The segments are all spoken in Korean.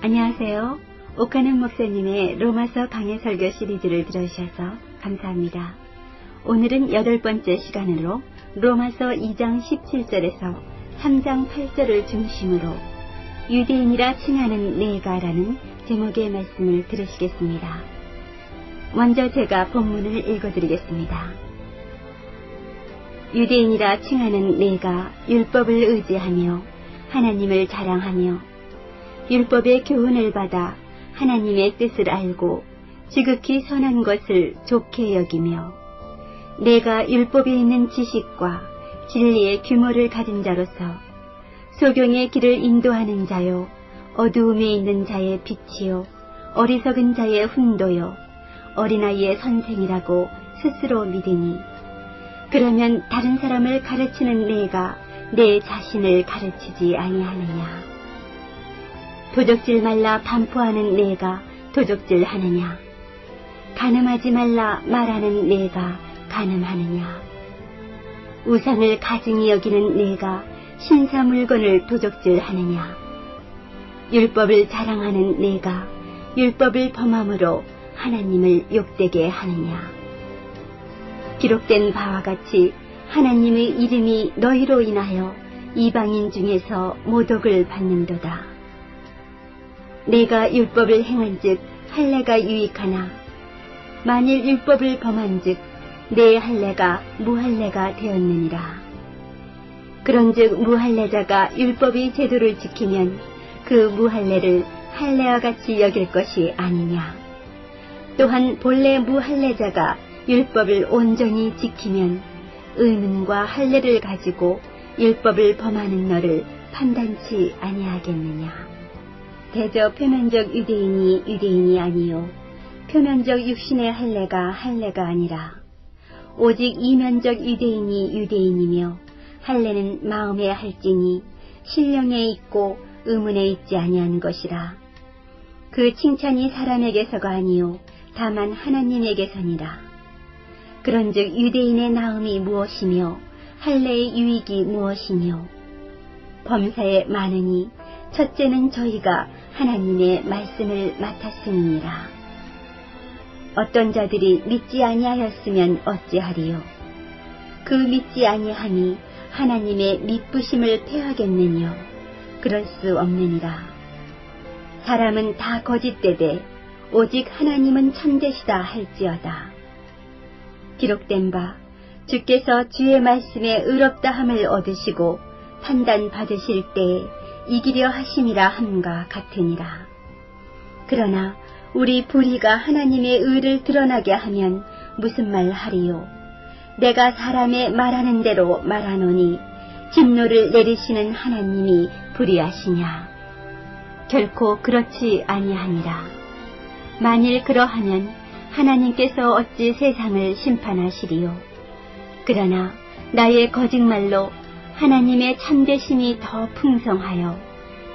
안녕하세요. 옥하는 목사님의 로마서 강해 설교 시리즈를 들어주셔서 감사합니다. 오늘은 8번째 시간으로 로마서 2장 17절에서 3장 8절을 중심으로 유대인이라 칭하는 내가라는 제목의 말씀을 들으시겠습니다. 먼저 제가 본문을 읽어드리겠습니다. 유대인이라 칭하는 내가 율법을 의지하며 하나님을 자랑하며 율법의 교훈을 받아 하나님의 뜻을 알고 지극히 선한 것을 좋게 여기며 내가 율법에 있는 지식과 진리의 규모를 가진 자로서 소경의 길을 인도하는 자요 어두움에 있는 자의 빛이요 어리석은 자의 훈도요 어린아이의 선생이라고 스스로 믿으니 그러면 다른 사람을 가르치는 내가 내 자신을 가르치지 아니하느냐. 도적질 말라 반포하는 내가 도적질 하느냐. 간음하지 말라 말하는 내가 간음하느냐. 우상을 가증히 여기는 내가 신사 물건을 도적질 하느냐. 율법을 자랑하는 내가 율법을 범함으로 하나님을 욕되게 하느냐. 기록된 바와 같이 하나님의 이름이 너희로 인하여 이방인 중에서 모독을 받는도다. 내가 율법을 행한즉 할례가 유익하나 만일 율법을 범한즉 내 할례가 무할례가 되었느니라. 그런즉 무할례자가 율법의 제도를 지키면 그 무할례를 할례와 같이 여길 것이 아니냐. 또한 본래 무할례자가 율법을 온전히 지키면 의문과 할례를 가지고 율법을 범하는 너를 판단치 아니하겠느냐. 대저 표면적 유대인이 아니요 표면적 육신의 할례가 할례가 아니라 오직 이면적 유대인이 유대인이며 할례는 마음에 할지니 신령에 있고 의문에 있지 아니한 것이라. 그 칭찬이 사람에게서가 아니요 다만 하나님에게서니라. 그런즉 유대인의 나음이 무엇이며 할례의 유익이 무엇이며 범사에 많으니 첫째는 저희가 하나님의 말씀을 맡았음이니라. 어떤 자들이 믿지 아니하였으면 어찌하리요. 그 믿지 아니함이 하나님의 미쁘심을 패하겠느뇨. 그럴 수 없느니라. 사람은 다 거짓되되 오직 하나님은 참되시다 할지어다. 기록된 바 주께서 주의 말씀에 의롭다함을 얻으시고 판단 받으실 때에 이기려 하심이라 함과 같으니라. 그러나 우리 불의가 하나님의 의를 드러나게 하면 무슨 말 하리요. 내가 사람의 말하는 대로 말하노니 진노를 내리시는 하나님이 불의하시냐. 결코 그렇지 아니하니라. 만일 그러하면 하나님께서 어찌 세상을 심판하시리요. 그러나 나의 거짓말로 하나님의 참되심이 더 풍성하여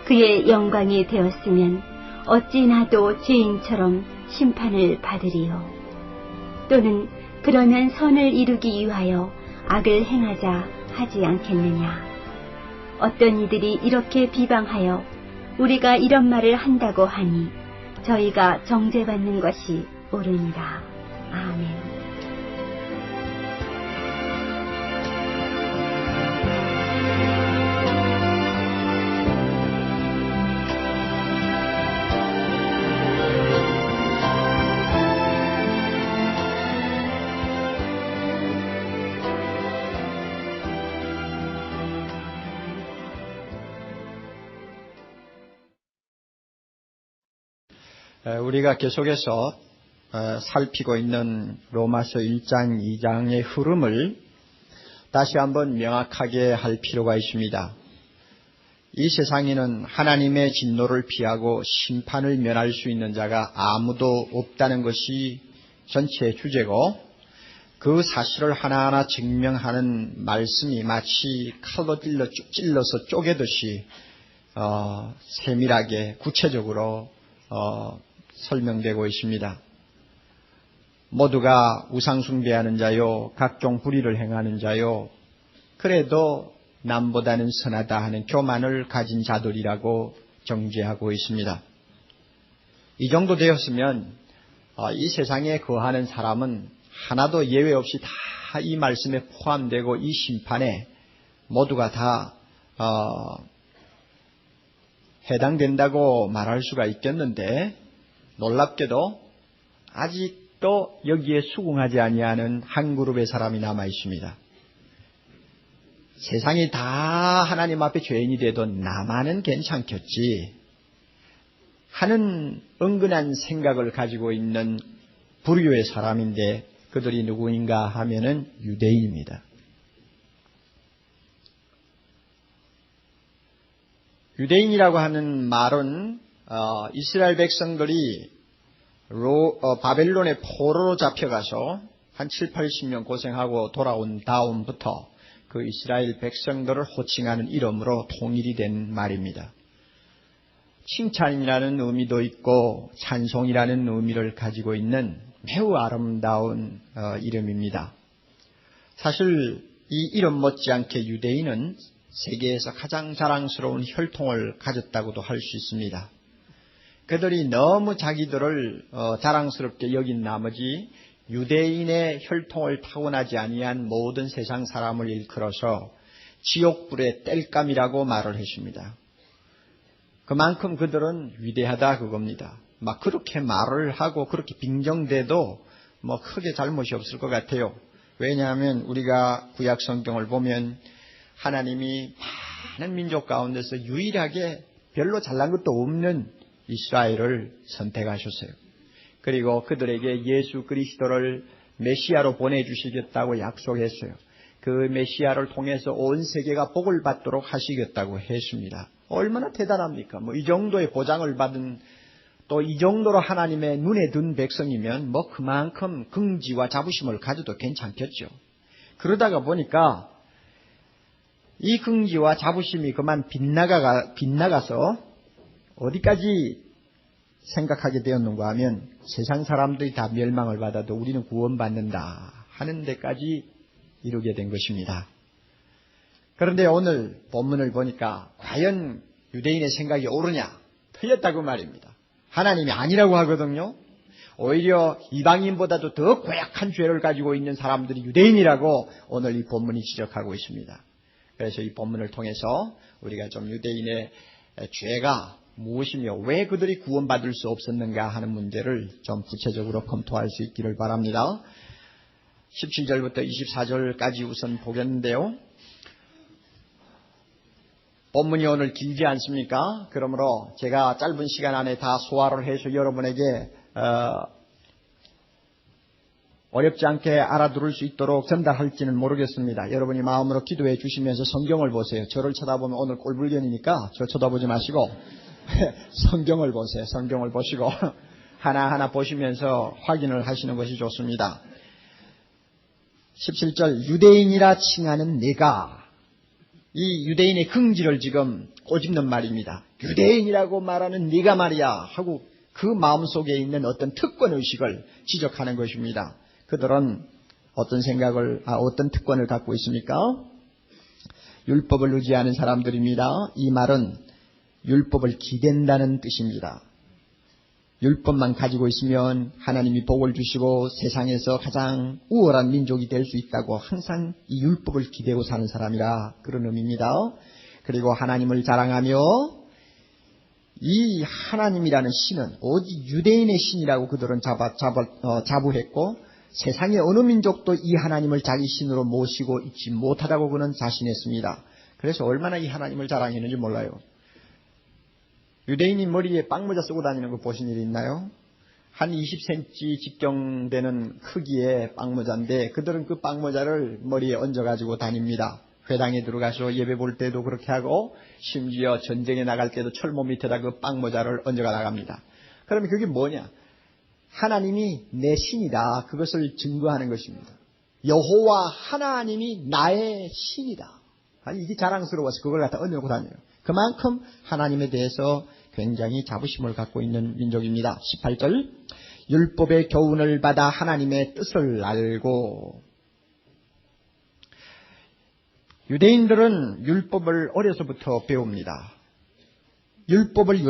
그의 영광이 되었으면 어찌 나도 죄인처럼 심판을 받으리요. 또는 그러면 선을 이루기 위하여 악을 행하자 하지 않겠느냐. 어떤 이들이 이렇게 비방하여 우리가 이런 말을 한다고 하니 저희가 정죄받는 것이 옳으니라. 아멘. 우리가 계속해서 살피고 있는 로마서 1장, 2장의 흐름을 다시 한번 명확하게 할 필요가 있습니다. 이 세상에는 하나님의 진노를 피하고 심판을 면할 수 있는 자가 아무도 없다는 것이 전체의 주제고 그 사실을 하나하나 증명하는 말씀이 마치 칼로 찔러서 쪼개듯이 세밀하게 구체적으로 설명되고 있습니다. 모두가 우상숭배하는 자요 각종 불의를 행하는 자요 그래도 남보다는 선하다 하는 교만을 가진 자들이라고 정죄하고 있습니다. 이 정도 되었으면 이 세상에 거하는 사람은 하나도 예외 없이 다 이 말씀에 포함되고 이 심판에 모두가 다 해당된다고 말할 수가 있겠는데, 놀랍게도 아직도 여기에 수긍하지 아니하는 한 그룹의 사람이 남아 있습니다. 세상이 다 하나님 앞에 죄인이 돼도 나만은 괜찮겠지 하는 은근한 생각을 가지고 있는 부류의 사람인데, 그들이 누구인가 하면은 유대인입니다. 유대인이라고 하는 말은 이스라엘 백성들이 바벨론의 포로로 잡혀가서 한 7, 80년 고생하고 돌아온 다음부터 그 이스라엘 백성들을 호칭하는 이름으로 통일이 된 말입니다. 칭찬이라는 의미도 있고 찬송이라는 의미를 가지고 있는 매우 아름다운 이름입니다. 사실 이 이름 못지않게 유대인은 세계에서 가장 자랑스러운 혈통을 가졌다고도 할 수 있습니다. 그들이 너무 자기들을 자랑스럽게 여긴 나머지 유대인의 혈통을 타고나지 아니한 모든 세상 사람을 일컬어서 지옥불의 땔감이라고 말을 했습니다. 그만큼 그들은 위대하다 그겁니다. 막 그렇게 말을 하고 그렇게 빙정돼도 뭐 크게 잘못이 없을 것 같아요. 왜냐하면 우리가 구약 성경을 보면 하나님이 많은 민족 가운데서 유일하게 별로 잘난 것도 없는 이스라엘을 선택하셨어요. 그리고 그들에게 예수 그리스도를 메시아로 보내주시겠다고 약속했어요. 그 메시아를 통해서 온 세계가 복을 받도록 하시겠다고 했습니다. 얼마나 대단합니까? 이 정도의 보장을 받은, 또 이 정도로 하나님의 눈에 든 백성이면 그만큼 긍지와 자부심을 가져도 괜찮겠죠. 그러다가 보니까 이 긍지와 자부심이 그만 빗나가서 어디까지 생각하게 되었는가 하면 세상 사람들이 다 멸망을 받아도 우리는 구원받는다 하는 데까지 이루게 된 것입니다. 그런데 오늘 본문을 보니까 과연 유대인의 생각이 옳으냐? 틀렸다고 말입니다. 하나님이 아니라고 하거든요. 오히려 이방인보다도 더 고약한 죄를 가지고 있는 사람들이 유대인이라고 오늘 이 본문이 지적하고 있습니다. 그래서 이 본문을 통해서 우리가 좀 유대인의 죄가 무엇이며 왜 그들이 구원받을 수 없었는가 하는 문제를 좀 구체적으로 검토할 수 있기를 바랍니다. 17절부터 24절까지 우선 보겠는데요. 본문이 오늘 길지 않습니까? 그러므로 제가 짧은 시간 안에 다 소화를 해서 여러분에게 어렵지 않게 알아들을 수 있도록 전달할지는 모르겠습니다. 여러분이 마음으로 기도해 주시면서 성경을 보세요. 저를 쳐다보면 오늘 꼴불견이니까 저 쳐다보지 마시고 성경을 보세요. 성경을 보시고 하나하나 보시면서 확인을 하시는 것이 좋습니다. 17절 유대인이라 칭하는 내가, 이 유대인의 긍지를 지금 꼬집는 말입니다. 유대인이라고 말하는 네가 말이야 하고 그 마음속에 있는 어떤 특권의식을 지적하는 것입니다. 그들은 어떤 특권을 갖고 있습니까? 율법을 의지하는 사람들입니다. 이 말은 율법을 기댄다는 뜻입니다. 율법만 가지고 있으면 하나님이 복을 주시고 세상에서 가장 우월한 민족이 될 수 있다고 항상 이 율법을 기대고 사는 사람이라 그런 의미입니다. 그리고 하나님을 자랑하며 이 하나님이라는 신은 오직 유대인의 신이라고 그들은 자부했고 세상의 어느 민족도 이 하나님을 자기 신으로 모시고 있지 못하다고 그는 자신했습니다. 그래서 얼마나 이 하나님을 자랑했는지 몰라요. 유대인이 머리에 빵모자 쓰고 다니는 거 보신 일 있나요? 한 20cm 직경되는 크기의 빵모자인데 그들은 그 빵모자를 머리에 얹어가지고 다닙니다. 회당에 들어가서 예배 볼 때도 그렇게 하고 심지어 전쟁에 나갈 때도 철모 밑에다 그 빵모자를 얹어가 나갑니다. 그러면 그게 뭐냐? 하나님이 내 신이다. 그것을 증거하는 것입니다. 여호와 하나님이 나의 신이다. 아니, 이게 자랑스러워서 그걸 갖다 얹어놓고 다녀요. 그만큼 하나님에 대해서 굉장히 자부심을 갖고 있는 민족입니다. 18절 율법의 교훈을 받아 하나님의 뜻을 알고, 유대인들은 율법을 어려서부터 배웁니다. 율법을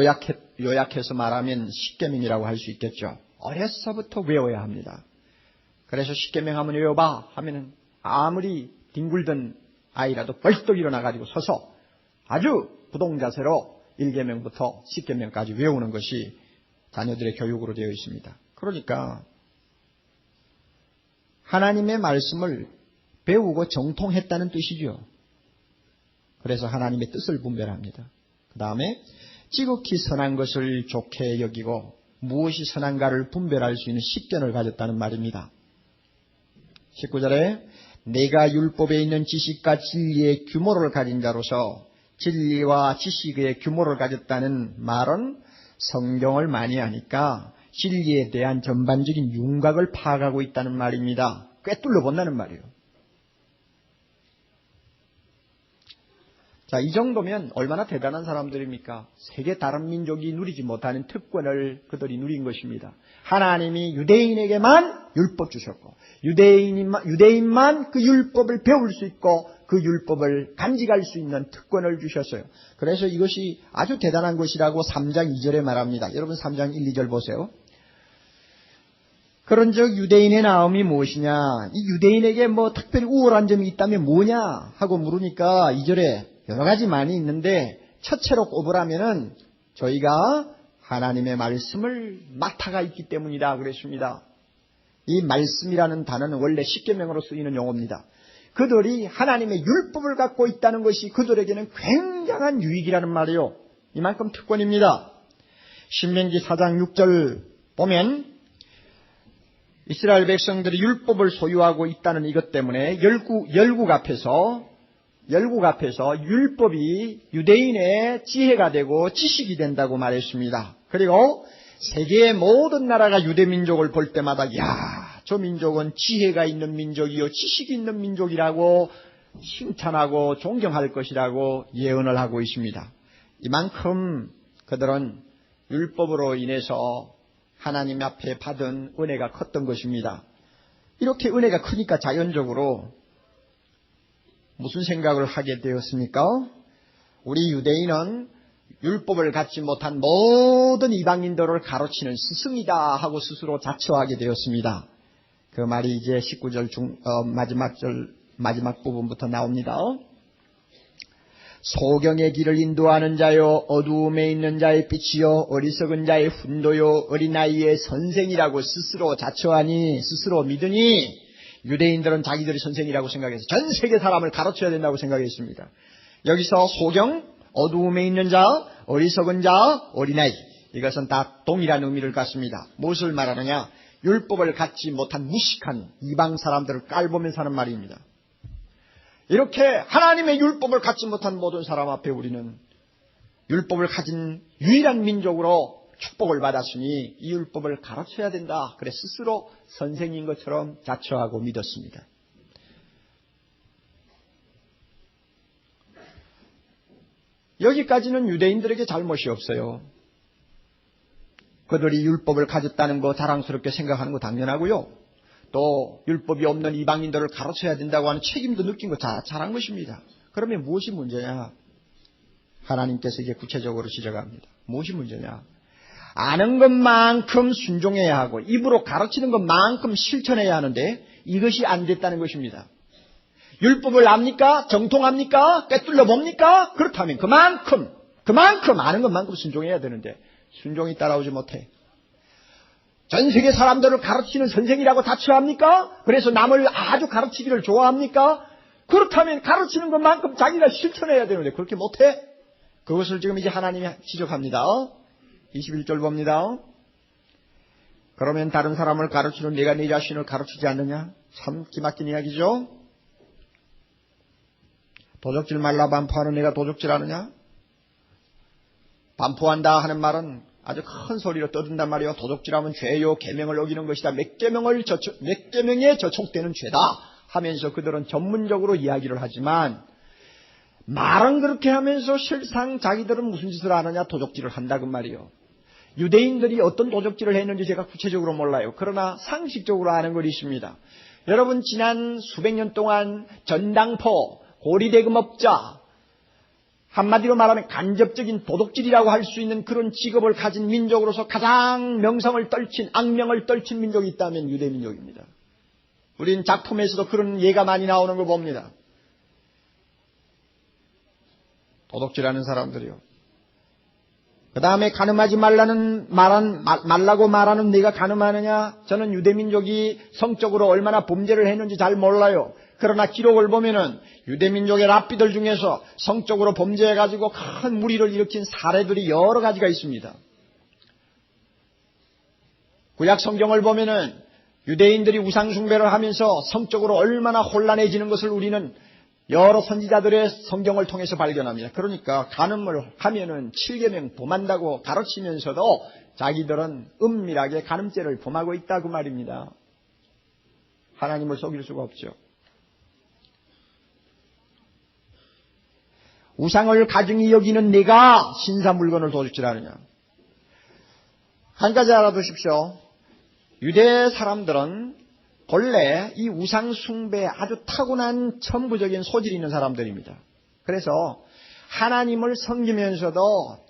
요약해서 말하면 십계명이라고 할 수 있겠죠. 어려서부터 외워야 합니다. 그래서 십계명 한번 외워봐 하면은 아무리 뒹굴던 아이라도 벌떡 일어나가지고 서서 아주 부동자세로 1계명부터 10계명까지 외우는 것이 자녀들의 교육으로 되어 있습니다. 그러니까 하나님의 말씀을 배우고 정통했다는 뜻이죠. 그래서 하나님의 뜻을 분별합니다. 그 다음에 지극히 선한 것을 좋게 여기고 무엇이 선한가를 분별할 수 있는 식견을 가졌다는 말입니다. 19절에 내가 율법에 있는 지식과 진리의 규모를 가진 자로서 진리와 지식의 규모를 가졌다는 말은 성경을 많이 하니까 진리에 대한 전반적인 윤곽을 파악하고 있다는 말입니다. 꿰뚫려 본다는 말이에요. 자, 이 정도면 얼마나 대단한 사람들입니까? 세계 다른 민족이 누리지 못하는 특권을 그들이 누린 것입니다. 하나님이 유대인에게만 율법 주셨고 유대인만 그 율법을 배울 수 있고 그 율법을 간직할 수 있는 특권을 주셨어요. 그래서 이것이 아주 대단한 것이라고 3장 2절에 말합니다. 여러분 3장 1, 2절 보세요. 그런즉 유대인의 나음이 무엇이냐? 이 유대인에게 뭐 특별히 우월한 점이 있다면 뭐냐? 하고 물으니까 2절에 여러 가지 많이 있는데 첫째로 꼽으라면은 저희가 하나님의 말씀을 맡아가 있기 때문이다 그랬습니다. 이 말씀이라는 단어는 원래 십계명으로 쓰이는 용어입니다. 그들이 하나님의 율법을 갖고 있다는 것이 그들에게는 굉장한 유익이라는 말이요. 이만큼 특권입니다. 신명기 4장 6절 보면 이스라엘 백성들이 율법을 소유하고 있다는 이것 때문에 열국 앞에서 율법이 유대인의 지혜가 되고 지식이 된다고 말했습니다. 그리고 세계의 모든 나라가 유대민족을 볼 때마다 저 민족은 지혜가 있는 민족이요 지식이 있는 민족이라고 칭찬하고 존경할 것이라고 예언을 하고 있습니다. 이만큼 그들은 율법으로 인해서 하나님 앞에 받은 은혜가 컸던 것입니다. 이렇게 은혜가 크니까 자연적으로 무슨 생각을 하게 되었습니까? 우리 유대인은 율법을 갖지 못한 모든 이방인들을 가르치는 스승이다 하고 스스로 자처하게 되었습니다. 그 말이 이제 19절 마지막 부분부터 나옵니다. 소경의 길을 인도하는 자요 어두움에 있는 자의 빛이요 어리석은 자의 훈도요 어린아이의 선생이라고 스스로 자처하니 스스로 믿으니 유대인들은 자기들이 선생이라고 생각해서 전 세계 사람을 가르쳐야 된다고 생각했습니다. 여기서 소경, 어두움에 있는 자, 어리석은 자, 어린아이 이것은 다 동일한 의미를 갖습니다. 무엇을 말하느냐? 율법을 갖지 못한 무식한 이방 사람들을 깔보면서 하는 말입니다. 이렇게 하나님의 율법을 갖지 못한 모든 사람 앞에 우리는 율법을 가진 유일한 민족으로 축복을 받았으니 이 율법을 가르쳐야 된다. 그래 스스로 선생인 것처럼 자처하고 믿었습니다. 여기까지는 유대인들에게 잘못이 없어요. 그들이 율법을 가졌다는 거 자랑스럽게 생각하는 거 당연하고요. 또 율법이 없는 이방인들을 가르쳐야 된다고 하는 책임도 느낀 거 잘한 것입니다. 그러면 무엇이 문제냐? 하나님께서 이제 구체적으로 지적합니다. 무엇이 문제냐? 아는 것만큼 순종해야 하고 입으로 가르치는 것만큼 실천해야 하는데 이것이 안 됐다는 것입니다. 율법을 압니까? 정통합니까? 꿰뚫려 봅니까? 그렇다면 그만큼 아는 것만큼 순종해야 되는데 순종이 따라오지 못해. 전 세계 사람들을 가르치는 선생이라고 자처합니까? 그래서 남을 아주 가르치기를 좋아합니까? 그렇다면 가르치는 것만큼 자기가 실천해야 되는데 그렇게 못해? 그것을 지금 이제 하나님이 지적합니다. 21절 봅니다. 그러면 다른 사람을 가르치는 내가 네 자신을 가르치지 않느냐? 참 기막힌 이야기죠. 도적질 말라 반포하는 내가 도적질하느냐? 반포한다 하는 말은 아주 큰 소리로 떠든단 말이에요. 도적질하면 죄요 계명을 어기는 것이다. 몇 계명에 저촉되는 죄다 하면서 그들은 전문적으로 이야기를 하지만 말은 그렇게 하면서 실상 자기들은 무슨 짓을 하느냐? 도적질을 한다 그 말이에요. 유대인들이 어떤 도적질을 했는지 제가 구체적으로 몰라요. 그러나 상식적으로 아는 것이 있습니다. 여러분 지난 수백 년 동안 전당포, 고리대금업자 한마디로 말하면 간접적인 도둑질이라고 할 수 있는 그런 직업을 가진 민족으로서 가장 명성을 떨친, 악명을 떨친 민족이 있다면 유대민족입니다. 우린 작품에서도 그런 예가 많이 나오는 걸 봅니다. 도둑질하는 사람들이요. 그 다음에 가늠하지 말라고 말하는 네가 가늠하느냐? 저는 유대민족이 성적으로 얼마나 범죄를 했는지 잘 몰라요. 그러나 기록을 보면은 유대민족의 랍비들 중에서 성적으로 범죄해가지고 큰 무리를 일으킨 사례들이 여러 가지가 있습니다. 구약 성경을 보면은 유대인들이 우상숭배를 하면서 성적으로 얼마나 혼란해지는 것을 우리는 여러 선지자들의 성경을 통해서 발견합니다. 그러니까 간음을 하면은 7계명 범한다고 가르치면서도 자기들은 은밀하게 간음죄를 범하고 있다고 말입니다. 하나님을 속일 수가 없죠. 우상을 가증히 여기는 네가 신사 물건을 도둑질하느냐. 한 가지 알아두십시오. 유대 사람들은 본래 이 우상 숭배에 아주 타고난 천부적인 소질이 있는 사람들입니다. 그래서 하나님을 섬기면서도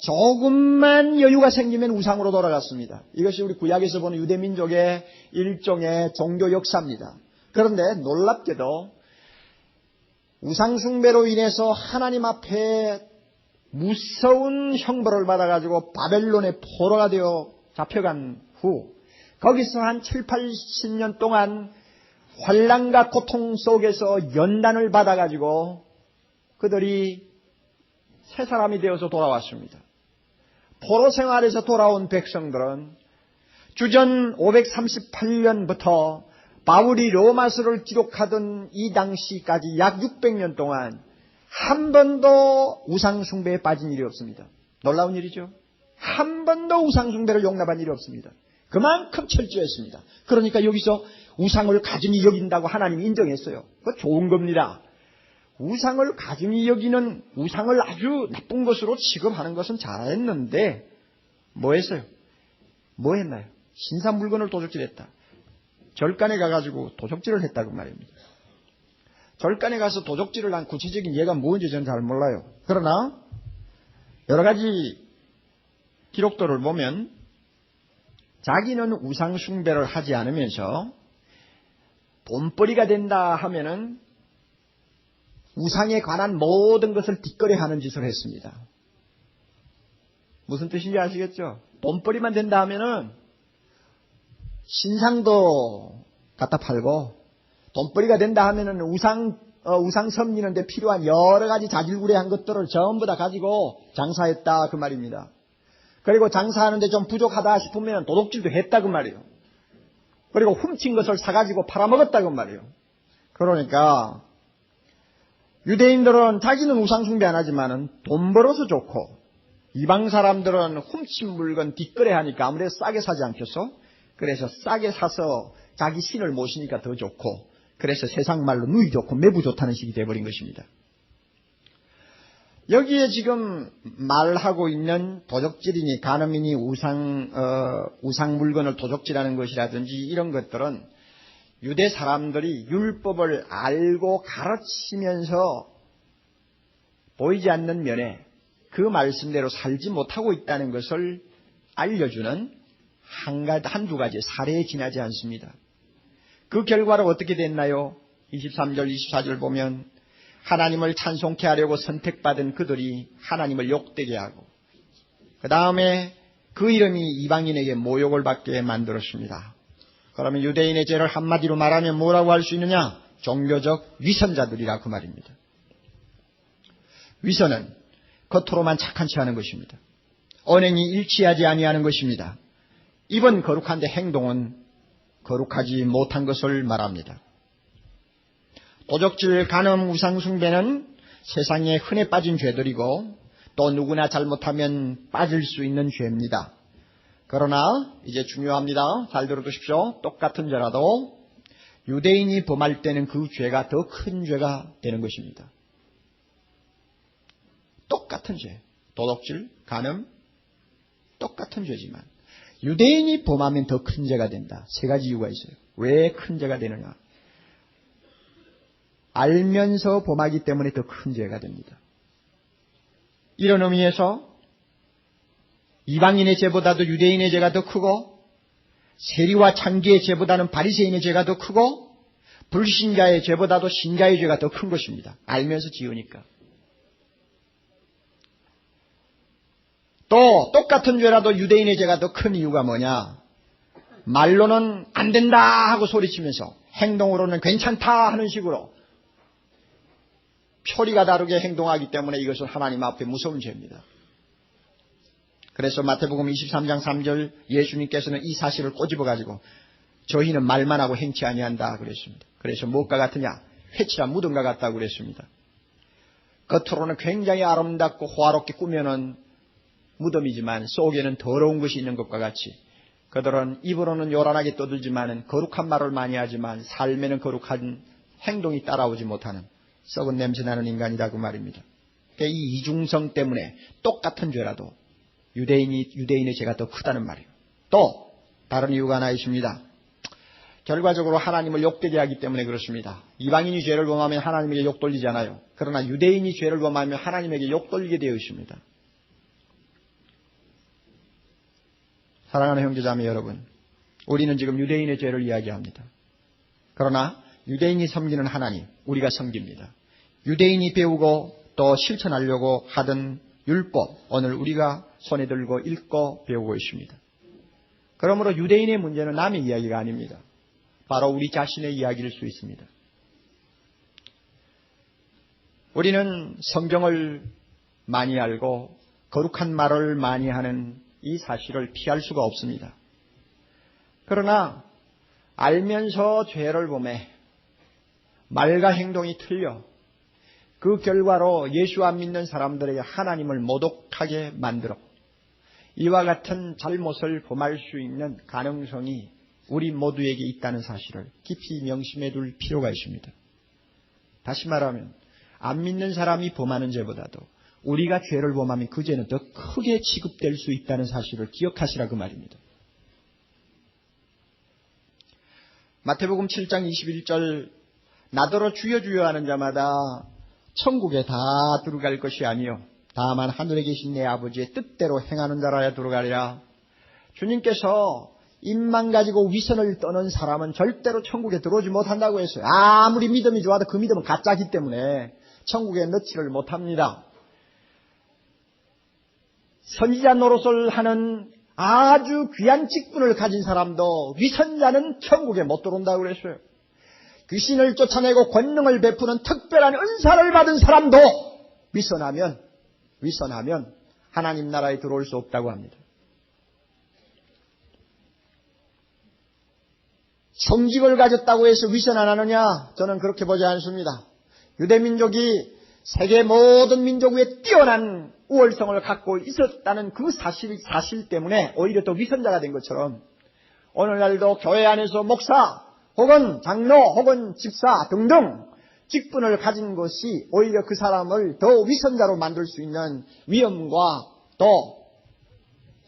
조금만 여유가 생기면 우상으로 돌아갔습니다. 이것이 우리 구약에서 보는 유대민족의 일종의 종교 역사입니다. 그런데 놀랍게도 우상 숭배로 인해서 하나님 앞에 무서운 형벌을 받아가지고 바벨론의 포로가 되어 잡혀간 후 거기서 한 7, 80년 동안 환난과 고통 속에서 연단을 받아가지고 그들이 새 사람이 되어서 돌아왔습니다. 포로 생활에서 돌아온 백성들은 주전 538년부터 바울이 로마서를 기록하던 이 당시까지 약 600년 동안 한 번도 우상 숭배에 빠진 일이 없습니다. 놀라운 일이죠. 한 번도 우상 숭배를 용납한 일이 없습니다. 그만큼 철저했습니다. 그러니까 여기서 우상을 가증히 여긴다고 하나님이 인정했어요. 그거 좋은 겁니다. 우상을 가증히 여기는 우상을 아주 나쁜 것으로 취급하는 것은 잘했는데 뭐 했어요? 뭐 했나요? 신사 물건을 도둑질했다. 절간에 가가지고 도적질을 했다고 말입니다. 절간에 가서 도적질을 한 구체적인 예가 뭔지 저는 잘 몰라요. 그러나 여러 가지 기록들을 보면 자기는 우상 숭배를 하지 않으면서 돈벌이가 된다 하면은 우상에 관한 모든 것을 뒷거래하는 짓을 했습니다. 무슨 뜻인지 아시겠죠? 돈벌이만 된다 하면은 신상도 갖다 팔고 돈벌이가 된다 하면은 우상 섬기는데 필요한 여러 가지 자질구레한 것들을 전부 다 가지고 장사했다 그 말입니다. 그리고 장사하는데 좀 부족하다 싶으면 도둑질도 했다 그 말이에요. 그리고 훔친 것을 사가지고 팔아먹었다 그 말이에요. 그러니까 유대인들은 자기는 우상 숭배 안 하지만은 돈 벌어서 좋고 이방 사람들은 훔친 물건 뒷거래하니까 아무래도 싸게 사지 않겠어? 그래서 싸게 사서 자기 신을 모시니까 더 좋고 그래서 세상 말로 누이 좋고 매부 좋다는 식이 돼버린 것입니다. 여기에 지금 말하고 있는 도적질이니 간음이니 우상 물건을 도적질하는 것이라든지 이런 것들은 유대 사람들이 율법을 알고 가르치면서 보이지 않는 면에 그 말씀대로 살지 못하고 있다는 것을 알려주는 한두 가지 사례에 지나지 않습니다. 그 결과로 어떻게 됐나요? 23절, 24절 보면 하나님을 찬송케 하려고 선택받은 그들이 하나님을 욕되게 하고 그 다음에 그 이름이 이방인에게 모욕을 받게 만들었습니다. 그러면 유대인의 죄를 한마디로 말하면 뭐라고 할 수 있느냐? 종교적 위선자들이라 그 말입니다. 위선은 겉으로만 착한 체 하는 것입니다. 언행이 일치하지 아니하는 것입니다. 입은 거룩한데 행동은 거룩하지 못한 것을 말합니다. 도적질, 간음, 우상숭배는 세상에 흔해 빠진 죄들이고 또 누구나 잘못하면 빠질 수 있는 죄입니다. 그러나 이제 중요합니다. 잘 들어두십시오. 똑같은 죄라도 유대인이 범할 때는 그 죄가 더 큰 죄가 되는 것입니다. 똑같은 죄, 도둑질, 간음 똑같은 죄지만 유대인이 범하면 더 큰 죄가 된다. 세 가지 이유가 있어요. 왜 큰 죄가 되느냐? 알면서 범하기 때문에 더 큰 죄가 됩니다. 이런 의미에서 이방인의 죄보다도 유대인의 죄가 더 크고 세리와 창기의 죄보다는 바리새인의 죄가 더 크고 불신자의 죄보다도 신자의 죄가 더 큰 것입니다. 알면서 지으니까. 또 똑같은 죄라도 유대인의 죄가 더 큰 이유가 뭐냐? 말로는 안 된다 하고 소리치면서 행동으로는 괜찮다 하는 식으로 표리가 다르게 행동하기 때문에 이것은 하나님 앞에 무서운 죄입니다. 그래서 마태복음 23장 3절 예수님께서는 이 사실을 꼬집어가지고 저희는 말만 하고 행치 아니한다 그랬습니다. 그래서 무엇과 같으냐? 회칠한 무덤과 같다고 그랬습니다. 겉으로는 굉장히 아름답고 호화롭게 꾸며놓은 무덤이지만 속에는 더러운 것이 있는 것과 같이 그들은 입으로는 요란하게 떠들지만 거룩한 말을 많이 하지만 삶에는 거룩한 행동이 따라오지 못하는 썩은 냄새나는 인간이다 그 말입니다. 그러니까 이 이중성 때문에 똑같은 죄라도 유대인의 죄가 더 크다는 말이에요. 또 다른 이유가 하나 있습니다. 결과적으로 하나님을 욕되게 하기 때문에 그렇습니다. 이방인이 죄를 범하면 하나님에게 욕돌리잖아요. 그러나 유대인이 죄를 범하면 하나님에게 욕돌리게 되어 있습니다. 사랑하는 형제자매 여러분, 우리는 지금 유대인의 죄를 이야기합니다. 그러나 유대인이 섬기는 하나님, 우리가 섬깁니다. 유대인이 배우고 또 실천하려고 하던 율법, 오늘 우리가 손에 들고 읽고 배우고 있습니다. 그러므로 유대인의 문제는 남의 이야기가 아닙니다. 바로 우리 자신의 이야기일 수 있습니다. 우리는 성경을 많이 알고 거룩한 말을 많이 하는 이 사실을 피할 수가 없습니다. 그러나 알면서 죄를 범해 말과 행동이 틀려 그 결과로 예수 안 믿는 사람들에게 하나님을 모독하게 만들어 이와 같은 잘못을 범할 수 있는 가능성이 우리 모두에게 있다는 사실을 깊이 명심해 둘 필요가 있습니다. 다시 말하면 안 믿는 사람이 범하는 죄보다도 우리가 죄를 범하면 그 죄는 더 크게 취급될 수 있다는 사실을 기억하시라 그 말입니다. 마태복음 7장 21절 나더러 주여 주여 하는 자마다 천국에 다 들어갈 것이 아니요 다만 하늘에 계신 내 아버지의 뜻대로 행하는 자라야 들어가리라. 주님께서 입만 가지고 위선을 떠는 사람은 절대로 천국에 들어오지 못한다고 했어요. 아무리 믿음이 좋아도 그 믿음은 가짜기 때문에 천국에 넣지를 못합니다. 선지자 노릇을 하는 아주 귀한 직분을 가진 사람도 위선자는 천국에 못 들어온다고 그랬어요. 귀신을 쫓아내고 권능을 베푸는 특별한 은사를 받은 사람도 위선하면 하나님 나라에 들어올 수 없다고 합니다. 성직을 가졌다고 해서 위선 안 하느냐? 저는 그렇게 보지 않습니다. 유대민족이 세계 모든 민족 위에 뛰어난 우월성을 갖고 있었다는 그 사실 때문에 오히려 더 위선자가 된 것처럼 오늘날도 교회 안에서 목사 혹은 장로 혹은 집사 등등 직분을 가진 것이 오히려 그 사람을 더 위선자로 만들 수 있는 위험과 또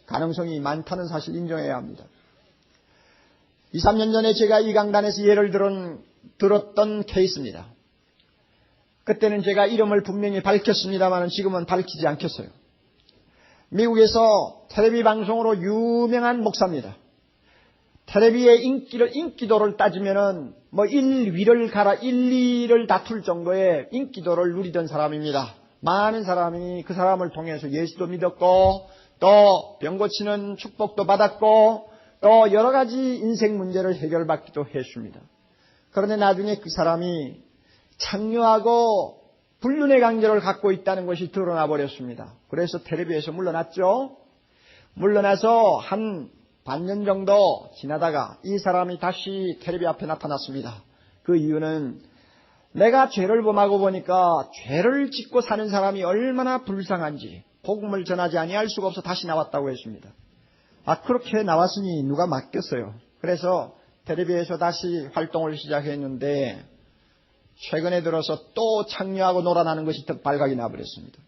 가능성이 많다는 사실 인정해야 합니다. 2, 3년 전에 제가 이 강단에서 예를 들었던 케이스입니다. 그때는 제가 이름을 분명히 밝혔습니다만 지금은 밝히지 않겠어요. 미국에서 텔레비 방송으로 유명한 목사입니다. 텔레비의 인기도를 따지면은 1위를 가라 1, 2를 다툴 정도의 인기도를 누리던 사람입니다. 많은 사람이 그 사람을 통해서 예수도 믿었고 또 병 고치는 축복도 받았고 또 여러 가지 인생 문제를 해결받기도 했습니다. 그런데 나중에 그 사람이 창녀하고 불륜의 강제를 갖고 있다는 것이 드러나 버렸습니다. 그래서 텔레비에서 물러났죠. 물러나서 한 반년 정도 지나다가 이 사람이 다시 텔레비 앞에 나타났습니다. 그 이유는 내가 죄를 범하고 보니까 죄를 짓고 사는 사람이 얼마나 불쌍한지 복음을 전하지 아니할 수가 없어 다시 나왔다고 했습니다. 그렇게 나왔으니 누가 맡겼어요. 그래서 텔레비에서 다시 활동을 시작했는데 최근에 들어서 또 창녀하고 놀아나는 것이 더 발각이 나버렸습니다.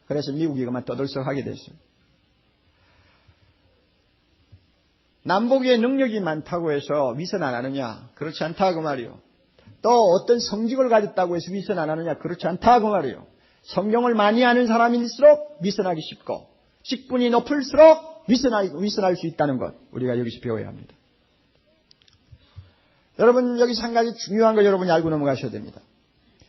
그래서 미국이 그만 떠들썩하게 됐습니다. 남보기에 능력이 많다고 해서 위선 안 하느냐? 그렇지 않다 그 말이요. 또 어떤 성직을 가졌다고 해서 위선 안 하느냐? 그렇지 않다 그 말이요. 성경을 많이 아는 사람일수록 위선하기 쉽고 직분이 높을수록 위선할 수 있다는 것 우리가 여기서 배워야 합니다. 여러분 여기서 한 가지 중요한 거 여러분이 알고 넘어가셔야 됩니다.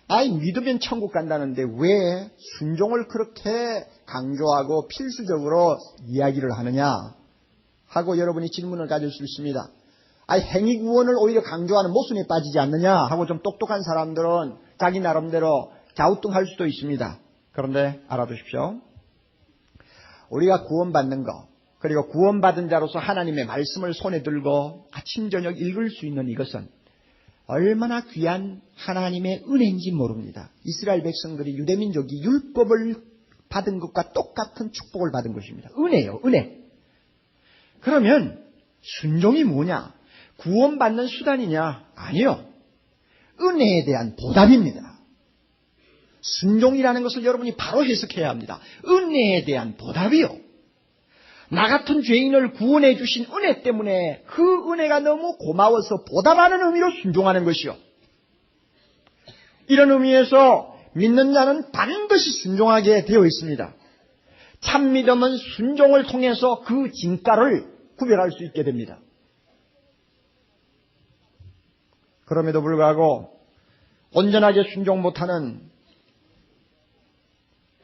믿으면 천국 간다는데 왜 순종을 그렇게 강조하고 필수적으로 이야기를 하느냐 하고 여러분이 질문을 가질 수 있습니다. 행위 구원을 오히려 강조하는 모순에 빠지지 않느냐 하고 좀 똑똑한 사람들은 자기 나름대로 갸우뚱할 수도 있습니다. 그런데 알아두십시오. 우리가 구원받는 거 그리고 구원받은 자로서 하나님의 말씀을 손에 들고 아침 저녁 읽을 수 있는 이것은 얼마나 귀한 하나님의 은혜인지 모릅니다. 이스라엘 백성들이 유대민족이 율법을 받은 것과 똑같은 축복을 받은 것입니다. 은혜요, 은혜. 그러면 순종이 뭐냐? 구원받는 수단이냐? 아니요. 은혜에 대한 보답입니다. 순종이라는 것을 여러분이 바로 해석해야 합니다. 은혜에 대한 보답이요. 나 같은 죄인을 구원해 주신 은혜 때문에 그 은혜가 너무 고마워서 보답하는 의미로 순종하는 것이요. 이런 의미에서 믿는 자는 반드시 순종하게 되어 있습니다. 참 믿음은 순종을 통해서 그 진가를 구별할 수 있게 됩니다. 그럼에도 불구하고 온전하게 순종 못하는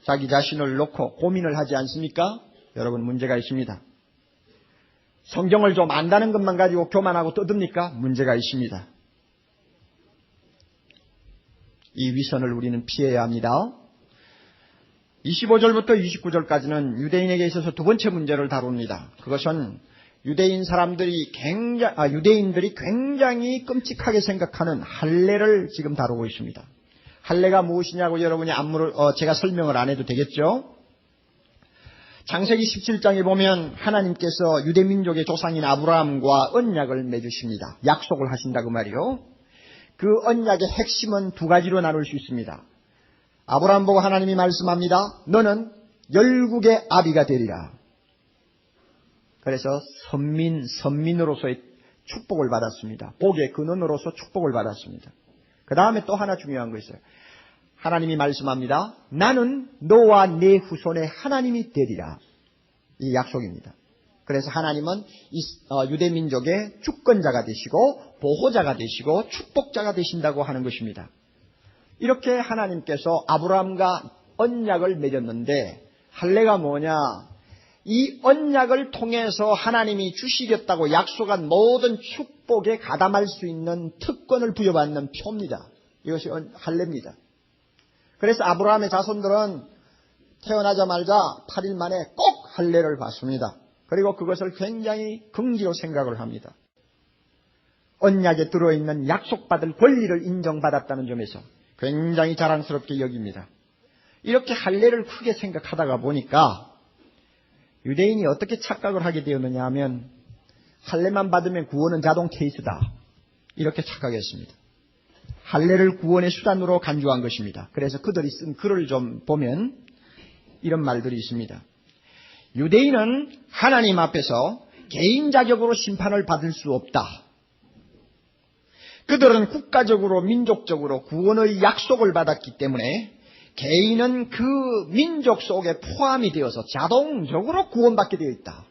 자기 자신을 놓고 고민을 하지 않습니까? 여러분 문제가 있습니다. 성경을 좀 안다는 것만 가지고 교만하고 떠듭니까? 문제가 있습니다. 이 위선을 우리는 피해야 합니다. 25절부터 29절까지는 유대인에게 있어서 두 번째 문제를 다룹니다. 그것은 유대인들이 굉장히 끔찍하게 생각하는 할례를 지금 다루고 있습니다. 할례가 무엇이냐고 여러분이 제가 설명을 안 해도 되겠죠? 창세기 17장에 보면 하나님께서 유대민족의 조상인 아브라함과 언약을 맺으십니다. 약속을 하신다 그 말이요. 그 언약의 핵심은 두 가지로 나눌 수 있습니다. 아브라함 보고 하나님이 말씀합니다. 너는 열국의 아비가 되리라. 그래서 선민으로서의 축복을 받았습니다. 복의 근원으로서 축복을 받았습니다. 그 다음에 또 하나 중요한 거 있어요. 하나님이 말씀합니다. 나는 너와 네 후손의 하나님이 되리라. 이 약속입니다. 그래서 하나님은 유대민족의 주권자가 되시고 보호자가 되시고 축복자가 되신다고 하는 것입니다. 이렇게 하나님께서 아브라함과 언약을 맺었는데 할례가 뭐냐? 이 언약을 통해서 하나님이 주시겠다고 약속한 모든 축복에 가담할 수 있는 특권을 부여받는 표입니다. 이것이 할례입니다. 그래서 아브라함의 자손들은 태어나자마자 8일 만에 꼭 할례를 받습니다. 그리고 그것을 굉장히 긍지로 생각을 합니다. 언약에 들어있는 약속받을 권리를 인정받았다는 점에서 굉장히 자랑스럽게 여깁니다. 이렇게 할례를 크게 생각하다가 보니까 유대인이 어떻게 착각을 하게 되었느냐 하면 할례만 받으면 구원은 자동 케이스다. 이렇게 착각했습니다. 할례를 구원의 수단으로 간주한 것입니다. 그래서 그들이 쓴 글을 좀 보면 이런 말들이 있습니다. 유대인은 하나님 앞에서 개인 자격으로 심판을 받을 수 없다. 그들은 국가적으로 민족적으로 구원의 약속을 받았기 때문에 개인은 그 민족 속에 포함이 되어서 자동적으로 구원받게 되어 있다.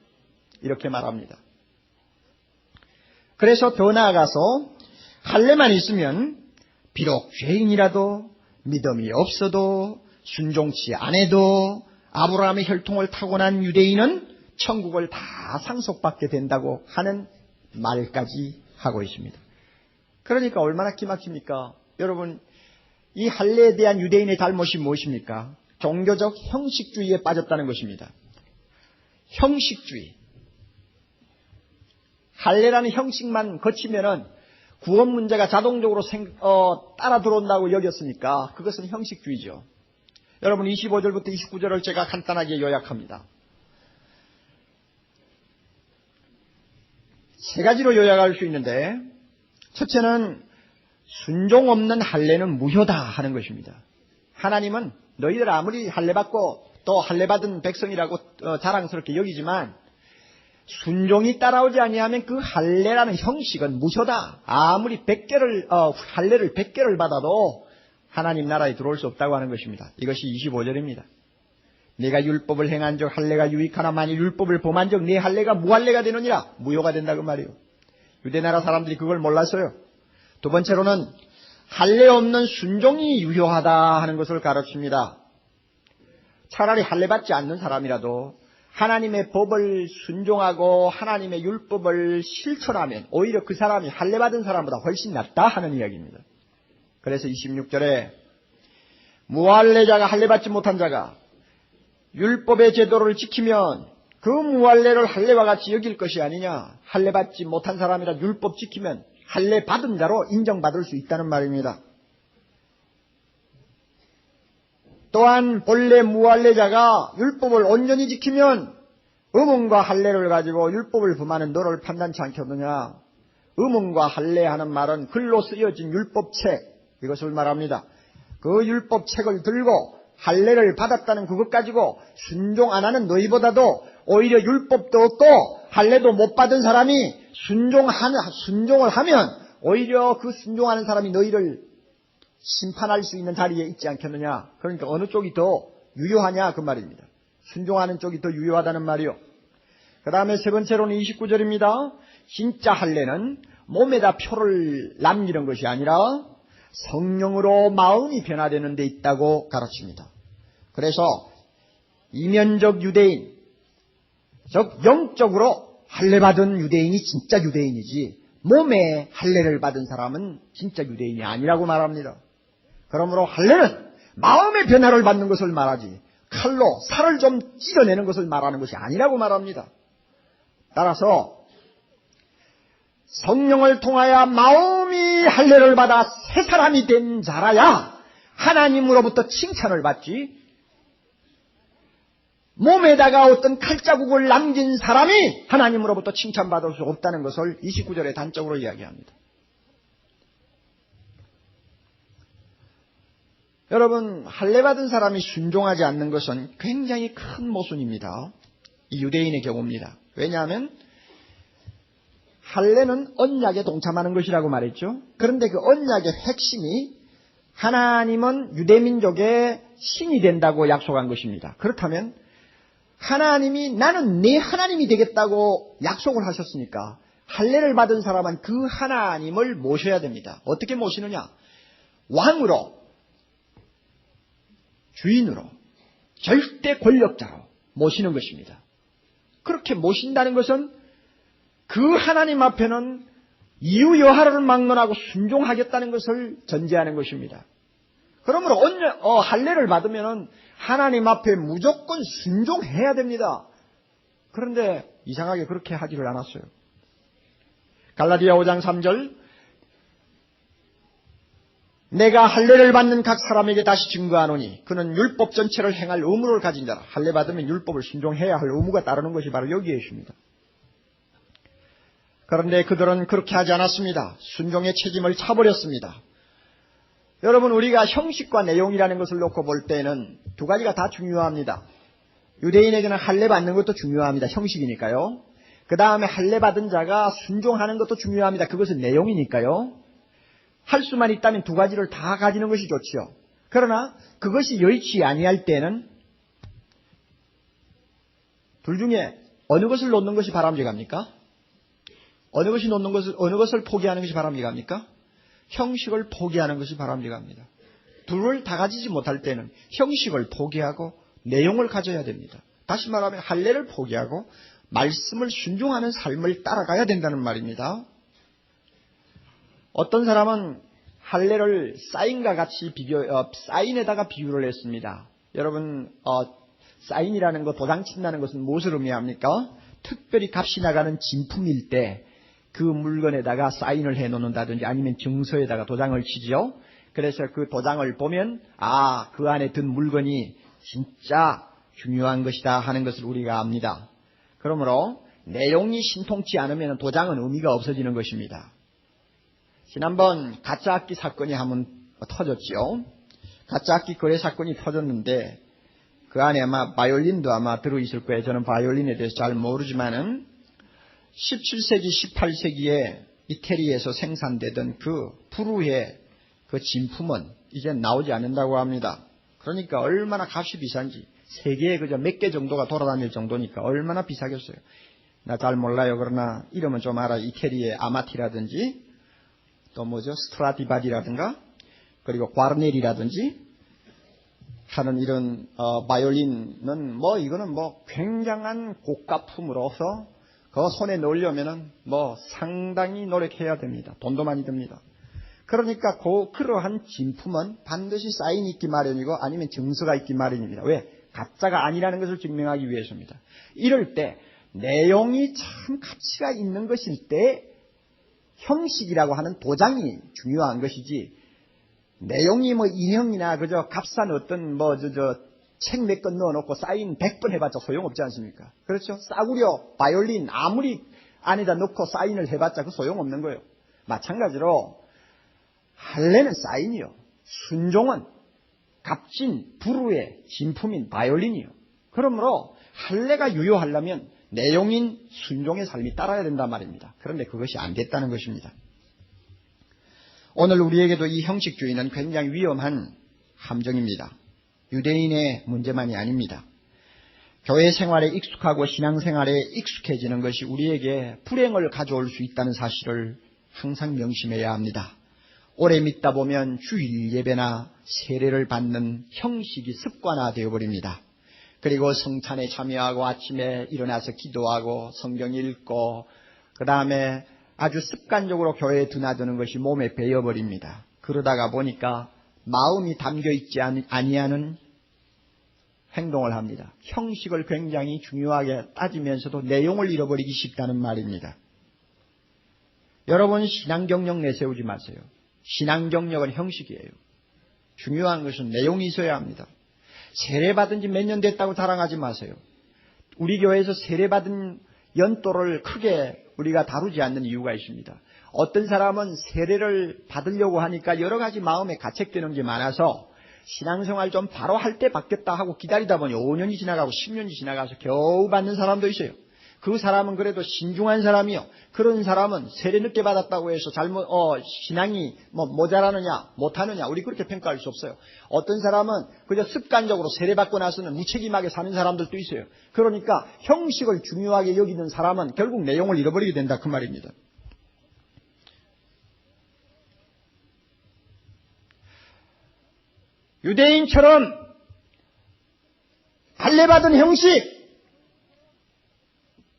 이렇게 말합니다. 그래서 더 나아가서 할례만 있으면 비록 죄인이라도 믿음이 없어도 순종치 않아도 아브라함의 혈통을 타고난 유대인은 천국을 다 상속받게 된다고 하는 말까지 하고 있습니다. 그러니까 얼마나 기막힙니까? 여러분, 이 할례에 대한 유대인의 잘못이 무엇입니까? 종교적 형식주의에 빠졌다는 것입니다. 형식주의. 할례라는 형식만 거치면은 구원 문제가 자동적으로 따라 들어온다고 여겼으니까 그것은 형식주의죠. 여러분 25절부터 29절을 제가 간단하게 요약합니다. 세 가지로 요약할 수 있는데 첫째는 순종 없는 할례는 무효다 하는 것입니다. 하나님은 너희들 아무리 할례 받고 또 할례 받은 백성이라고 자랑스럽게 여기지만 순종이 따라오지 아니하면 그 할례라는 형식은 무효다. 아무리 할례를 100개를 받아도 하나님 나라에 들어올 수 없다고 하는 것입니다. 이것이 25절입니다. 내가 율법을 행한 적 할례가 유익하나 만일 율법을 범한 적 내 할례가 무할례가 되느니라. 무효가 된다 그 말이요. 유대나라 사람들이 그걸 몰랐어요. 두 번째로는 할례 없는 순종이 유효하다 하는 것을 가르칩니다. 차라리 할례 받지 않는 사람이라도 하나님의 법을 순종하고 하나님의 율법을 실천하면 오히려 그 사람이 할례 받은 사람보다 훨씬 낫다 하는 이야기입니다. 그래서 26절에 무할례자가 할례 받지 못한 자가 율법의 제도를 지키면 그 무할례를 할례와 같이 여길 것이 아니냐. 할례 받지 못한 사람이라 율법 지키면 할례 받은 자로 인정받을 수 있다는 말입니다. 또한 본래 무할례자가 율법을 온전히 지키면 의문과 할례를 가지고 율법을 범하는 너를 판단치 않겠느냐. 의문과 할례하는 말은 글로 쓰여진 율법책, 이것을 말합니다. 그 율법책을 들고 할례를 받았다는 그것 가지고 순종 안 하는 너희보다도 오히려 율법도 없고 할례도 못 받은 사람이 순종을 하면 오히려 그 순종하는 사람이 너희를 심판할 수 있는 자리에 있지 않겠느냐. 그러니까 어느 쪽이 더 유효하냐 그 말입니다. 순종하는 쪽이 더 유효하다는 말이요. 그 다음에 세 번째로는 29절입니다. 진짜 할례는 몸에다 표를 남기는 것이 아니라 성령으로 마음이 변화되는 데 있다고 가르칩니다. 그래서 이면적 유대인, 즉 영적으로 할례 받은 유대인이 진짜 유대인이지 몸에 할례를 받은 사람은 진짜 유대인이 아니라고 말합니다. 그러므로 할례는 마음의 변화를 받는 것을 말하지 칼로 살을 좀 찢어내는 것을 말하는 것이 아니라고 말합니다. 따라서 성령을 통하여 마음이 할례를 받아 새 사람이 된 자라야 하나님으로부터 칭찬을 받지, 몸에다가 어떤 칼자국을 남긴 사람이 하나님으로부터 칭찬받을 수 없다는 것을 29절에 단적으로 이야기합니다. 여러분, 할례 받은 사람이 순종하지 않는 것은 굉장히 큰 모순입니다. 이 유대인의 경우입니다. 왜냐하면 할례는 언약에 동참하는 것이라고 말했죠. 그런데 그 언약의 핵심이 하나님은 유대민족의 신이 된다고 약속한 것입니다. 그렇다면 하나님이 나는 내 하나님이 되겠다고 약속을 하셨으니까 할례를 받은 사람은 그 하나님을 모셔야 됩니다. 어떻게 모시느냐? 왕으로, 주인으로, 절대 권력자로 모시는 것입니다. 그렇게 모신다는 것은 그 하나님 앞에는 이유여하를 막론하고 순종하겠다는 것을 전제하는 것입니다. 그러므로 할례를 받으면 하나님 앞에 무조건 순종해야 됩니다. 그런데 이상하게 그렇게 하지를 않았어요. 갈라디아 5장 3절, 내가 할례를 받는 각 사람에게 다시 증거하노니 그는 율법 전체를 행할 의무를 가진 자라. 할례 받으면 율법을 순종해야 할 의무가 따르는 것이 바로 여기에 있습니다. 그런데 그들은 그렇게 하지 않았습니다. 순종의 책임을 차버렸습니다. 여러분, 우리가 형식과 내용이라는 것을 놓고 볼 때는 두 가지가 다 중요합니다. 유대인에게는 할례 받는 것도 중요합니다. 형식이니까요. 그 다음에 할례 받은 자가 순종하는 것도 중요합니다. 그것은 내용이니까요. 할 수만 있다면 두 가지를 다 가지는 것이 좋지요. 그러나 그것이 여의치 아니할 때는 둘 중에 어느 것을 놓는 것이 바람직합니까? 어느 것을 포기하는 것이 바람직합니까? 형식을 포기하는 것이 바람직합니다. 둘을 다 가지지 못할 때는 형식을 포기하고 내용을 가져야 됩니다. 다시 말하면 할례를 포기하고 말씀을 순종하는 삶을 따라가야 된다는 말입니다. 어떤 사람은 할례를 사인과 같이 사인에다가 비유를 했습니다. 여러분, 사인이라는 거, 도장 친다는 것은 무엇을 의미합니까? 특별히 값이 나가는 진품일 때 그 물건에다가 사인을 해놓는다든지 아니면 증서에다가 도장을 치지요. 그래서 그 도장을 보면 그 안에 든 물건이 진짜 중요한 것이다 하는 것을 우리가 압니다. 그러므로 내용이 신통치 않으면 도장은 의미가 없어지는 것입니다. 지난번 가짜악기 사건이 한번 터졌지요. 가짜악기 거래 사건이 터졌는데 그 안에 아마 바이올린도 아마 들어있을 거예요. 저는 바이올린에 대해서 잘 모르지만은 17세기, 18세기에 이태리에서 생산되던 그 부르의 그 진품은 이제 나오지 않는다고 합니다. 그러니까 얼마나 값이 비싼지. 세계에 그저 몇 개 정도가 돌아다닐 정도니까 얼마나 비싸겠어요. 나 잘 몰라요. 그러나 이름은 좀 알아. 이태리의 아마티라든지 또 뭐죠? 스트라디바리라든가 그리고 과르넬이라든지 하는 이런 바이올린은 뭐 이거는 뭐 굉장한 고가품으로서 그 손에 넣으려면은 뭐 상당히 노력해야 됩니다. 돈도 많이 듭니다. 그러니까 그러한 진품은 반드시 사인이 있기 마련이고 아니면 증서가 있기 마련입니다. 왜? 가짜가 아니라는 것을 증명하기 위해서입니다. 이럴 때 내용이 참 가치가 있는 것일 때 형식이라고 하는 도장이 중요한 것이지 내용이 뭐 인형이나 그저 값싼 어떤 책 몇 권 넣어놓고 사인 100번 해봤자 소용없지 않습니까? 그렇죠? 싸구려 바이올린 아무리 안에다 넣고 사인을 해봤자 그 소용없는 거예요. 마찬가지로 할례는 사인이요. 순종은 값진 불후의 진품인 바이올린이요. 그러므로 할례가 유효하려면 내용인 순종의 삶이 따라야 된단 말입니다. 그런데 그것이 안 됐다는 것입니다. 오늘 우리에게도 이 형식주의는 굉장히 위험한 함정입니다. 유대인의 문제만이 아닙니다. 교회 생활에 익숙하고 신앙생활에 익숙해지는 것이 우리에게 불행을 가져올 수 있다는 사실을 항상 명심해야 합니다. 오래 믿다 보면 주일 예배나 세례를 받는 형식이 습관화되어 버립니다. 그리고 성찬에 참여하고 아침에 일어나서 기도하고 성경 읽고 그 다음에 아주 습관적으로 교회에 드나드는 것이 몸에 배어버립니다. 그러다가 보니까 마음이 담겨있지 아니하는 행동을 합니다. 형식을 굉장히 중요하게 따지면서도 내용을 잃어버리기 쉽다는 말입니다. 여러분 신앙 경력 내세우지 마세요. 신앙 경력은 형식이에요. 중요한 것은 내용이 있어야 합니다. 세례받은 지 몇 년 됐다고 자랑하지 마세요. 우리 교회에서 세례받은 연도를 크게 우리가 다루지 않는 이유가 있습니다. 어떤 사람은 세례를 받으려고 하니까 여러 가지 마음에 가책되는 게 많아서 신앙생활 좀 바로 할 때 받겠다 하고 기다리다 보니 5년이 지나가고 10년이 지나가서 겨우 받는 사람도 있어요. 그 사람은 그래도 신중한 사람이요. 그런 사람은 세례 늦게 받았다고 해서 신앙이 모자라느냐 못하느냐 우리 그렇게 평가할 수 없어요. 어떤 사람은 그저 습관적으로 세례 받고 나서는 무책임하게 사는 사람들도 있어요. 그러니까 형식을 중요하게 여기는 사람은 결국 내용을 잃어버리게 된다 그 말입니다. 유대인처럼 할례받은 형식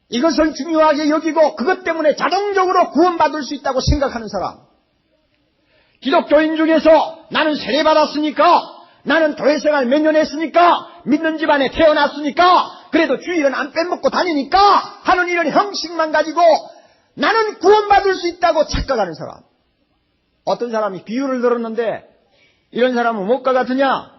이것을 중요하게 여기고 그것 때문에 자동적으로 구원받을 수 있다고 생각하는 사람. 기독교인 중에서 나는 세례받았으니까 나는 교회생활 몇 년 했으니까 믿는 집안에 태어났으니까 그래도 주일은 안 빼먹고 다니니까 하는 이런 형식만 가지고 나는 구원받을 수 있다고 착각하는 사람. 어떤 사람이 비유를 들었는데 이런 사람은 무엇과 같으냐?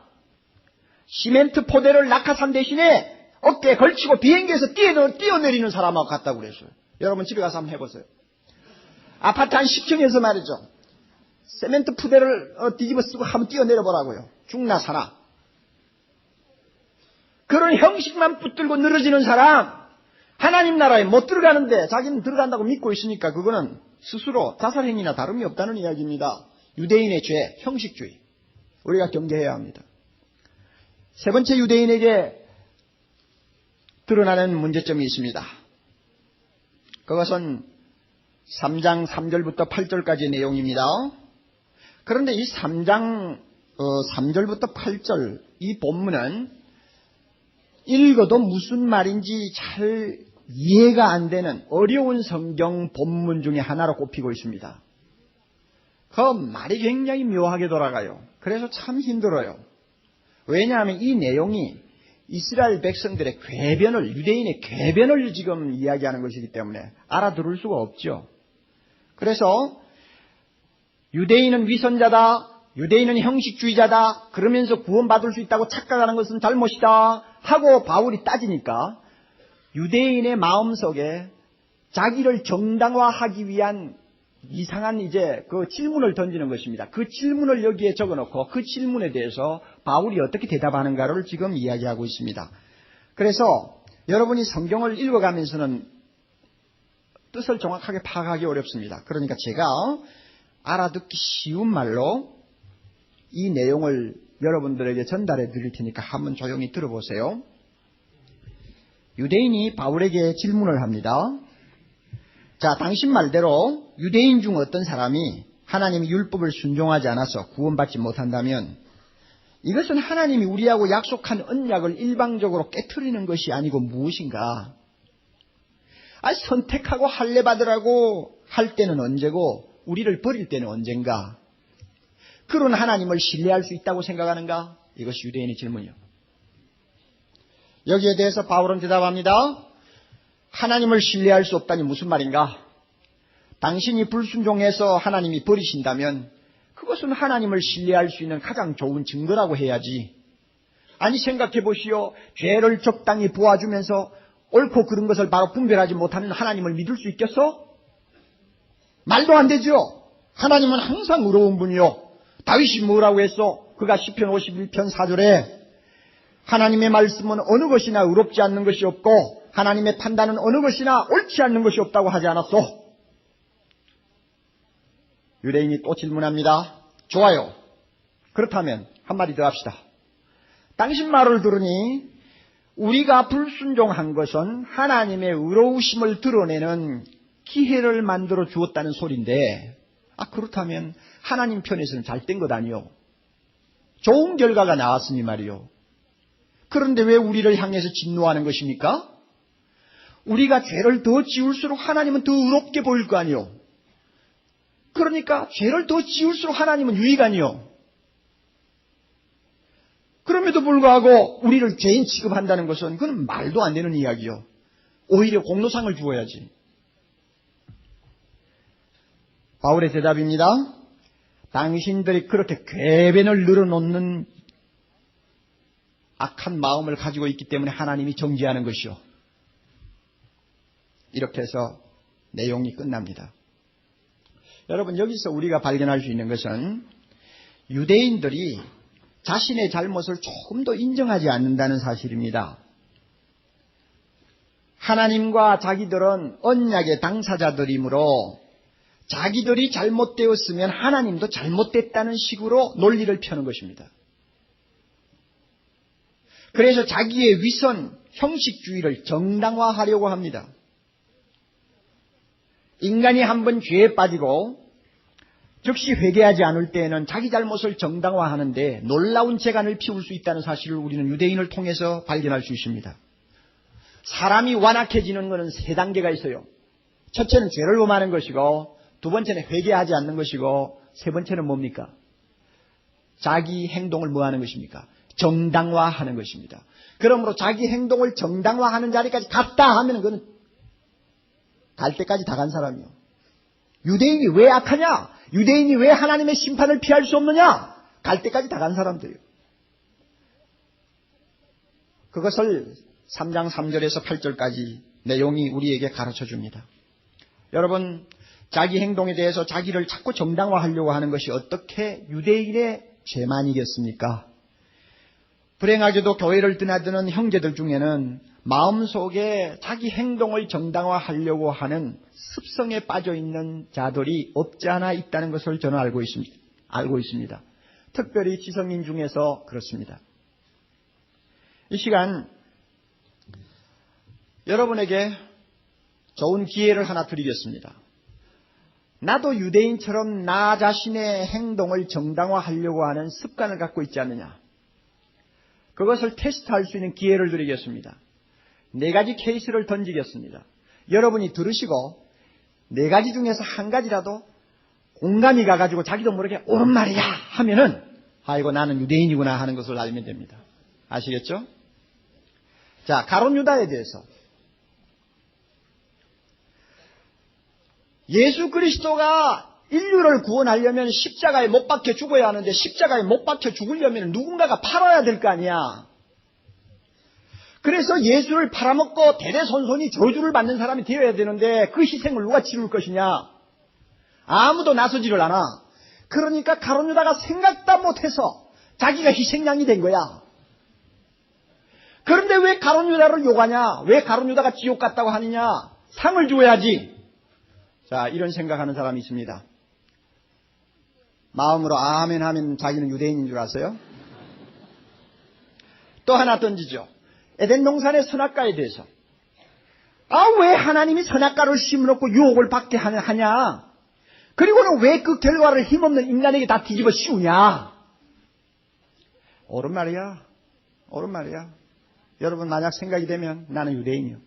시멘트 포대를 낙하산 대신에 어깨에 걸치고 비행기에서 뛰어내리는 사람하고 같다고 그랬어요. 여러분 집에 가서 한번 해보세요. 아파트 한 10층에서 말이죠. 세멘트 푸대를 뒤집어 쓰고 한번 뛰어내려보라고요. 죽나 사나. 그런 형식만 붙들고 늘어지는 사람, 하나님 나라에 못 들어가는데 자기는 들어간다고 믿고 있으니까 그거는 스스로 자살행위나 다름이 없다는 이야기입니다. 유대인의 죄, 형식주의. 우리가 경계해야 합니다. 세 번째 유대인에게 드러나는 문제점이 있습니다. 그것은 3장 3절부터 8절까지의 내용입니다. 그런데 이 3장 3절부터 8절 이 본문은 읽어도 무슨 말인지 잘 이해가 안 되는 어려운 성경 본문 중에 하나로 꼽히고 있습니다. 그 말이 굉장히 묘하게 돌아가요. 그래서 참 힘들어요. 왜냐하면 이 내용이 이스라엘 백성들의 궤변을, 유대인의 궤변을 지금 이야기하는 것이기 때문에 알아들을 수가 없죠. 그래서 유대인은 위선자다, 유대인은 형식주의자다, 그러면서 구원받을 수 있다고 착각하는 것은 잘못이다 하고 바울이 따지니까 유대인의 마음속에 자기를 정당화하기 위한 이상한 이제 그 질문을 던지는 것입니다. 그 질문을 여기에 적어놓고 그 질문에 대해서 바울이 어떻게 대답하는가를 지금 이야기하고 있습니다. 그래서 여러분이 성경을 읽어가면서는 뜻을 정확하게 파악하기 어렵습니다. 그러니까 제가 알아듣기 쉬운 말로 이 내용을 여러분들에게 전달해 드릴 테니까 한번 조용히 들어보세요. 유대인이 바울에게 질문을 합니다. 자, 당신 말대로 유대인 중 어떤 사람이 하나님의 율법을 순종하지 않아서 구원받지 못한다면 이것은 하나님이 우리하고 약속한 언약을 일방적으로 깨트리는 것이 아니고 무엇인가? 선택하고 할례 받으라고 할 때는 언제고 우리를 버릴 때는 언젠가? 그런 하나님을 신뢰할 수 있다고 생각하는가? 이것이 유대인의 질문이요. 여기에 대해서 바울은 대답합니다. 하나님을 신뢰할 수 없다니 무슨 말인가? 당신이 불순종해서 하나님이 버리신다면 그것은 하나님을 신뢰할 수 있는 가장 좋은 증거라고 해야지. 아니 생각해 보시오. 죄를 적당히 보아주면서 옳고 그른 것을 바로 분별하지 못하는 하나님을 믿을 수 있겠어? 말도 안 되죠. 하나님은 항상 의로운 분이요. 다윗이 뭐라고 했어? 그가 시편 51편 4절에 하나님의 말씀은 어느 것이나 의롭지 않는 것이 없고 하나님의 판단은 어느 것이나 옳지 않는 것이 없다고 하지 않았어? 유대인이 또 질문합니다. 좋아요. 그렇다면 한마디 더 합시다. 당신 말을 들으니 우리가 불순종한 것은 하나님의 의로우심을 드러내는 기회를 만들어 주었다는 소린데 그렇다면 하나님 편에서는 잘된 것 아니요. 좋은 결과가 나왔으니 말이요. 그런데 왜 우리를 향해서 진노하는 것입니까? 우리가 죄를 더 지울수록 하나님은 더 의롭게 보일 거 아니요. 그러니까 죄를 더 지울수록 하나님은 유익하니요. 그럼에도 불구하고 우리를 죄인 취급한다는 것은 그건 말도 안 되는 이야기요. 오히려 공로상을 주어야지. 바울의 대답입니다. 당신들이 그렇게 궤변을 늘어놓는 악한 마음을 가지고 있기 때문에 하나님이 정죄하는 것이요. 이렇게 해서 내용이 끝납니다. 여러분 여기서 우리가 발견할 수 있는 것은 유대인들이 자신의 잘못을 조금 더 인정하지 않는다는 사실입니다. 하나님과 자기들은 언약의 당사자들이므로 자기들이 잘못되었으면 하나님도 잘못됐다는 식으로 논리를 펴는 것입니다. 그래서 자기의 위선, 형식주의를 정당화하려고 합니다. 인간이 한번 죄에 빠지고 즉시 회개하지 않을 때에는 자기 잘못을 정당화하는데 놀라운 재간을 피울 수 있다는 사실을 우리는 유대인을 통해서 발견할 수 있습니다. 사람이 완악해지는 것은 세 단계가 있어요. 첫째는 죄를 범하는 것이고 두 번째는 회개하지 않는 것이고 세 번째는 뭡니까? 자기 행동을 뭐 하는 것입니까? 정당화하는 것입니다. 그러므로 자기 행동을 정당화하는 자리까지 갔다 하면 그는 갈 때까지 다 간 사람이요. 유대인이 왜 악하냐? 유대인이 왜 하나님의 심판을 피할 수 없느냐? 갈 때까지 다 간 사람들이요. 그것을 3장 3절에서 8절까지 내용이 우리에게 가르쳐 줍니다. 여러분, 자기 행동에 대해서 자기를 자꾸 정당화하려고 하는 것이 어떻게 유대인의 죄만이겠습니까? 불행하게도 교회를 드나드는 형제들 중에는 마음속에 자기 행동을 정당화하려고 하는 습성에 빠져있는 자들이 없지 않아 있다는 것을 저는 알고 있습니다. 특별히 지성인 중에서 그렇습니다. 이 시간 여러분에게 좋은 기회를 하나 드리겠습니다. 나도 유대인처럼 나 자신의 행동을 정당화하려고 하는 습관을 갖고 있지 않느냐. 그것을 테스트할 수 있는 기회를 드리겠습니다. 4가지 케이스를 던지겠습니다. 여러분이 들으시고 4가지 중에서 한 가지라도 공감이 가가지고 자기도 모르게 옳은 말이야 하면은 아이고 나는 유대인이구나 하는 것을 알면 됩니다. 아시겠죠? 자, 가룟 유다에 대해서 예수 그리스도가 인류를 구원하려면 십자가에 못 박혀 죽어야 하는데 십자가에 못 박혀 죽으려면 누군가가 팔아야 될 거 아니야. 그래서 예수를 팔아먹고 대대손손이 저주를 받는 사람이 되어야 되는데 그 희생을 누가 치를 것이냐. 아무도 나서지를 않아. 그러니까 가룟 유다가 생각도 못해서 자기가 희생양이 된 거야. 그런데 왜 가룟 유다를 욕하냐? 왜 가룟 유다가 지옥 갔다고 하느냐? 상을 줘야지. 자, 이런 생각하는 사람이 있습니다. 마음으로 아멘 하면 자기는 유대인인 줄 아세요? 또 하나 던지죠. 에덴 동산의 선악과에 대해서. 왜 하나님이 선악과를 심어놓고 유혹을 받게 하냐? 그리고는 왜 그 결과를 힘없는 인간에게 다 뒤집어 씌우냐? 옳은 말이야. 옳은 말이야. 여러분 만약 생각이 되면 나는 유대인이요.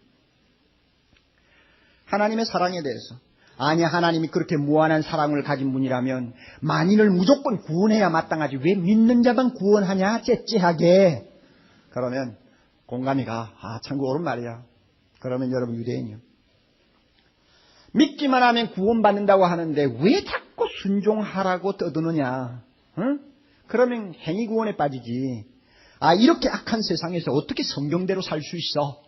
하나님의 사랑에 대해서. 아니 하나님이 그렇게 무한한 사랑을 가진 분이라면 만인을 무조건 구원해야 마땅하지 왜 믿는 자만 구원하냐 째째하게. 그러면 공감이 가. 참고 옳은 말이야. 그러면 여러분 유대인이요. 믿기만 하면 구원받는다고 하는데 왜 자꾸 순종하라고 떠드느냐. 응? 그러면 행위 구원에 빠지지. 이렇게 악한 세상에서 어떻게 성경대로 살 수 있어?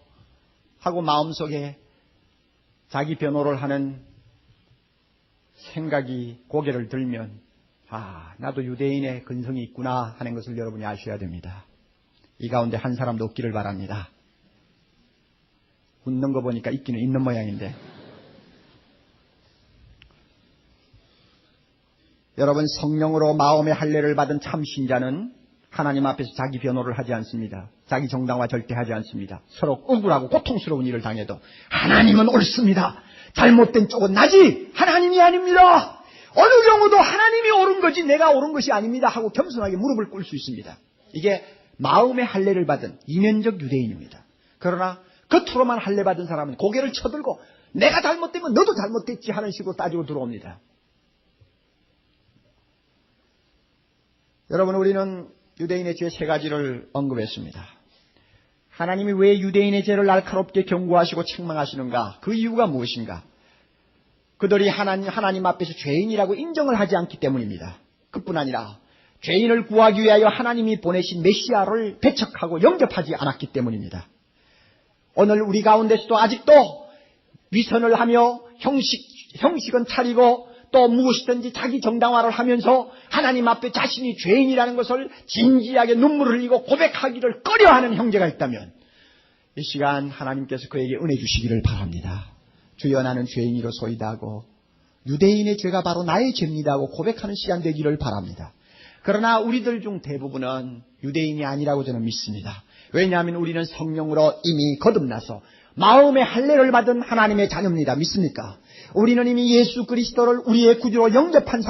하고 마음속에 자기 변호를 하는 생각이 고개를 들면 나도 유대인의 근성이 있구나 하는 것을 여러분이 아셔야 됩니다. 이 가운데 한 사람도 없기를 바랍니다. 웃는 거 보니까 있기는 있는 모양인데. 여러분 성령으로 마음의 할례를 받은 참 신자는 하나님 앞에서 자기 변호를 하지 않습니다. 자기 정당화 절대 하지 않습니다. 서로 억울하고 고통스러운 일을 당해도 하나님은 옳습니다. 잘못된 쪽은 나지 하나님이 아닙니다. 어느 경우도 하나님이 옳은 거지 내가 옳은 것이 아닙니다 하고 겸손하게 무릎을 꿇을 수 있습니다. 이게 마음의 할례를 받은 이면적 유대인입니다. 그러나 겉으로만 할례 받은 사람은 고개를 쳐들고 내가 잘못되면 너도 잘못됐지 하는 식으로 따지고 들어옵니다. 여러분 우리는 유대인의 죄 세 가지를 언급했습니다. 하나님이 왜 유대인의 죄를 날카롭게 경고하시고 책망하시는가? 그 이유가 무엇인가? 그들이 하나님 앞에서 죄인이라고 인정을 하지 않기 때문입니다. 그뿐 아니라 죄인을 구하기 위하여 하나님이 보내신 메시아를 배척하고 영접하지 않았기 때문입니다. 오늘 우리 가운데서도 아직도 위선을 하며 형식은 차리고 또 무엇이든지 자기 정당화를 하면서 하나님 앞에 자신이 죄인이라는 것을 진지하게 눈물을 흘리고 고백하기를 꺼려하는 형제가 있다면 이 시간 하나님께서 그에게 은혜 주시기를 바랍니다. 주여 나는 죄인이로소이다 하고 유대인의 죄가 바로 나의 죄입니다 하고 고백하는 시간 되기를 바랍니다. 그러나 우리들 중 대부분은 유대인이 아니라고 저는 믿습니다. 왜냐하면 우리는 성령으로 이미 거듭나서 마음의 할례를 받은 하나님의 자녀입니다. 믿습니까? 우리는 이미 예수 그리스도를 우리의 구주로 영접한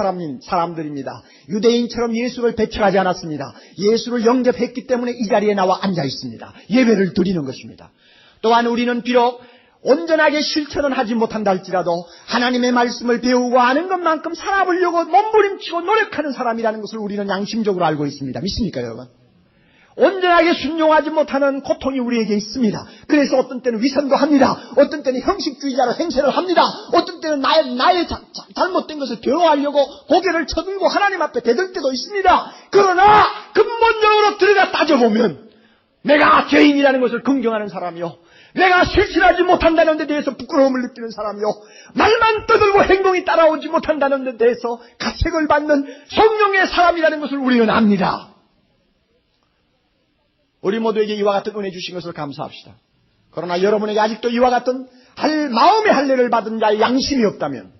사람들입니다. 유대인처럼 예수를 배척하지 않았습니다. 예수를 영접했기 때문에 이 자리에 나와 앉아 있습니다. 예배를 드리는 것입니다. 또한 우리는 비록 온전하게 실천은 하지 못한다 할지라도 하나님의 말씀을 배우고 아는 것만큼 살아보려고 몸부림치고 노력하는 사람이라는 것을 우리는 양심적으로 알고 있습니다. 믿습니까 여러분? 온전하게 순종하지 못하는 고통이 우리에게 있습니다. 그래서 어떤 때는 위선도 합니다. 어떤 때는 형식주의자로 행세를 합니다. 어떤 때는 나의 잘못된 것을 변호하려고 고개를 쳐들고 하나님 앞에 대들 때도 있습니다. 그러나 근본적으로 들어가 따져보면 내가 죄인이라는 것을 긍정하는 사람이요, 내가 실천하지 못한다는 데 대해서 부끄러움을 느끼는 사람이요, 말만 떠들고 행동이 따라오지 못한다는 데 대해서 가책을 받는 성령의 사람이라는 것을 우리는 압니다. 우리 모두에게 이와 같은 은혜 주신 것을 감사합시다. 그러나 여러분에게 아직도 이와 같은 마음의 할례를 받은 자의 양심이 없다면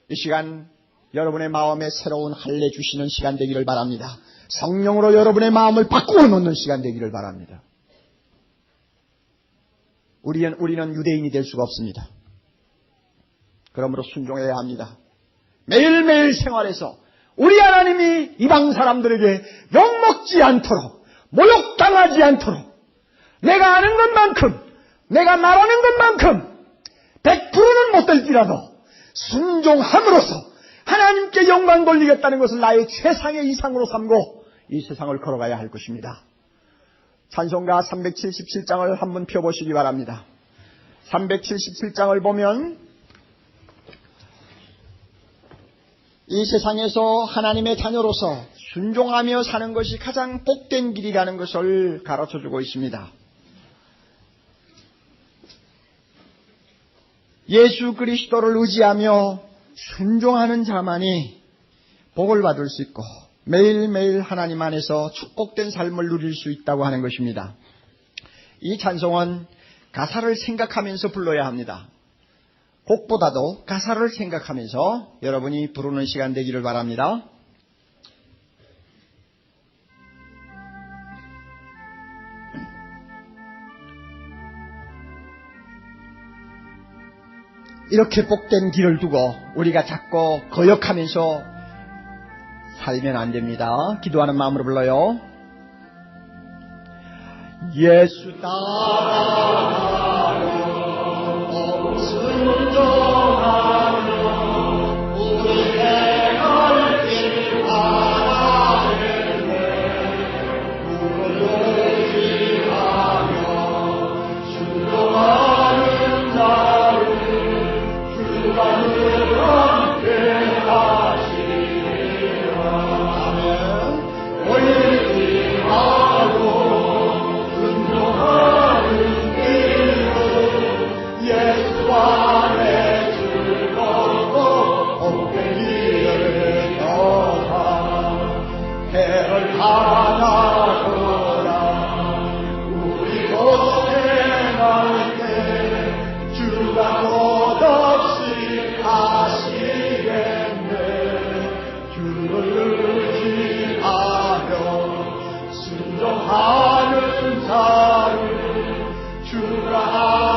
이 시간 여러분의 마음에 새로운 할례 주시는 시간 되기를 바랍니다. 성령으로 여러분의 마음을 바꾸어 놓는 시간 되기를 바랍니다. 우리는 유대인이 될 수가 없습니다. 그러므로 순종해야 합니다. 매일매일 생활에서 우리 하나님이 이방 사람들에게 욕먹지 않도록, 모욕당하지 않도록 내가 아는 것만큼, 내가 말하는 것만큼 100%는 못될지라도 순종함으로써 하나님께 영광 돌리겠다는 것을 나의 최상의 이상으로 삼고 이 세상을 걸어가야 할 것입니다. 찬송가 377장을 한번 펴보시기 바랍니다. 377장을 보면 이 세상에서 하나님의 자녀로서 순종하며 사는 것이 가장 복된 길이라는 것을 가르쳐주고 있습니다. 예수 그리스도를 의지하며 순종하는 자만이 복을 받을 수 있고 매일매일 하나님 안에서 축복된 삶을 누릴 수 있다고 하는 것입니다. 이 찬송은 가사를 생각하면서 불러야 합니다. 곡보다도 가사를 생각하면서 여러분이 부르는 시간 되기를 바랍니다. 이렇게 복된 길을 두고 우리가 자꾸 거역하면서 살면 안 됩니다. 기도하는 마음으로 불러요. 예수 따라가며 순종하며 우리 행할 길 바라겠네. 우리 의지하며 순종하는 자를 주가 늘 함께 하시리라. 아멘. 의지하고 순종하는 길로 예수 안에 즐거워 복된 길을 떠나 해를 하나더라. 우리 고생할 때 주가 끝없이 하시겠네. 주를 의지하며 순종하는 자를 주가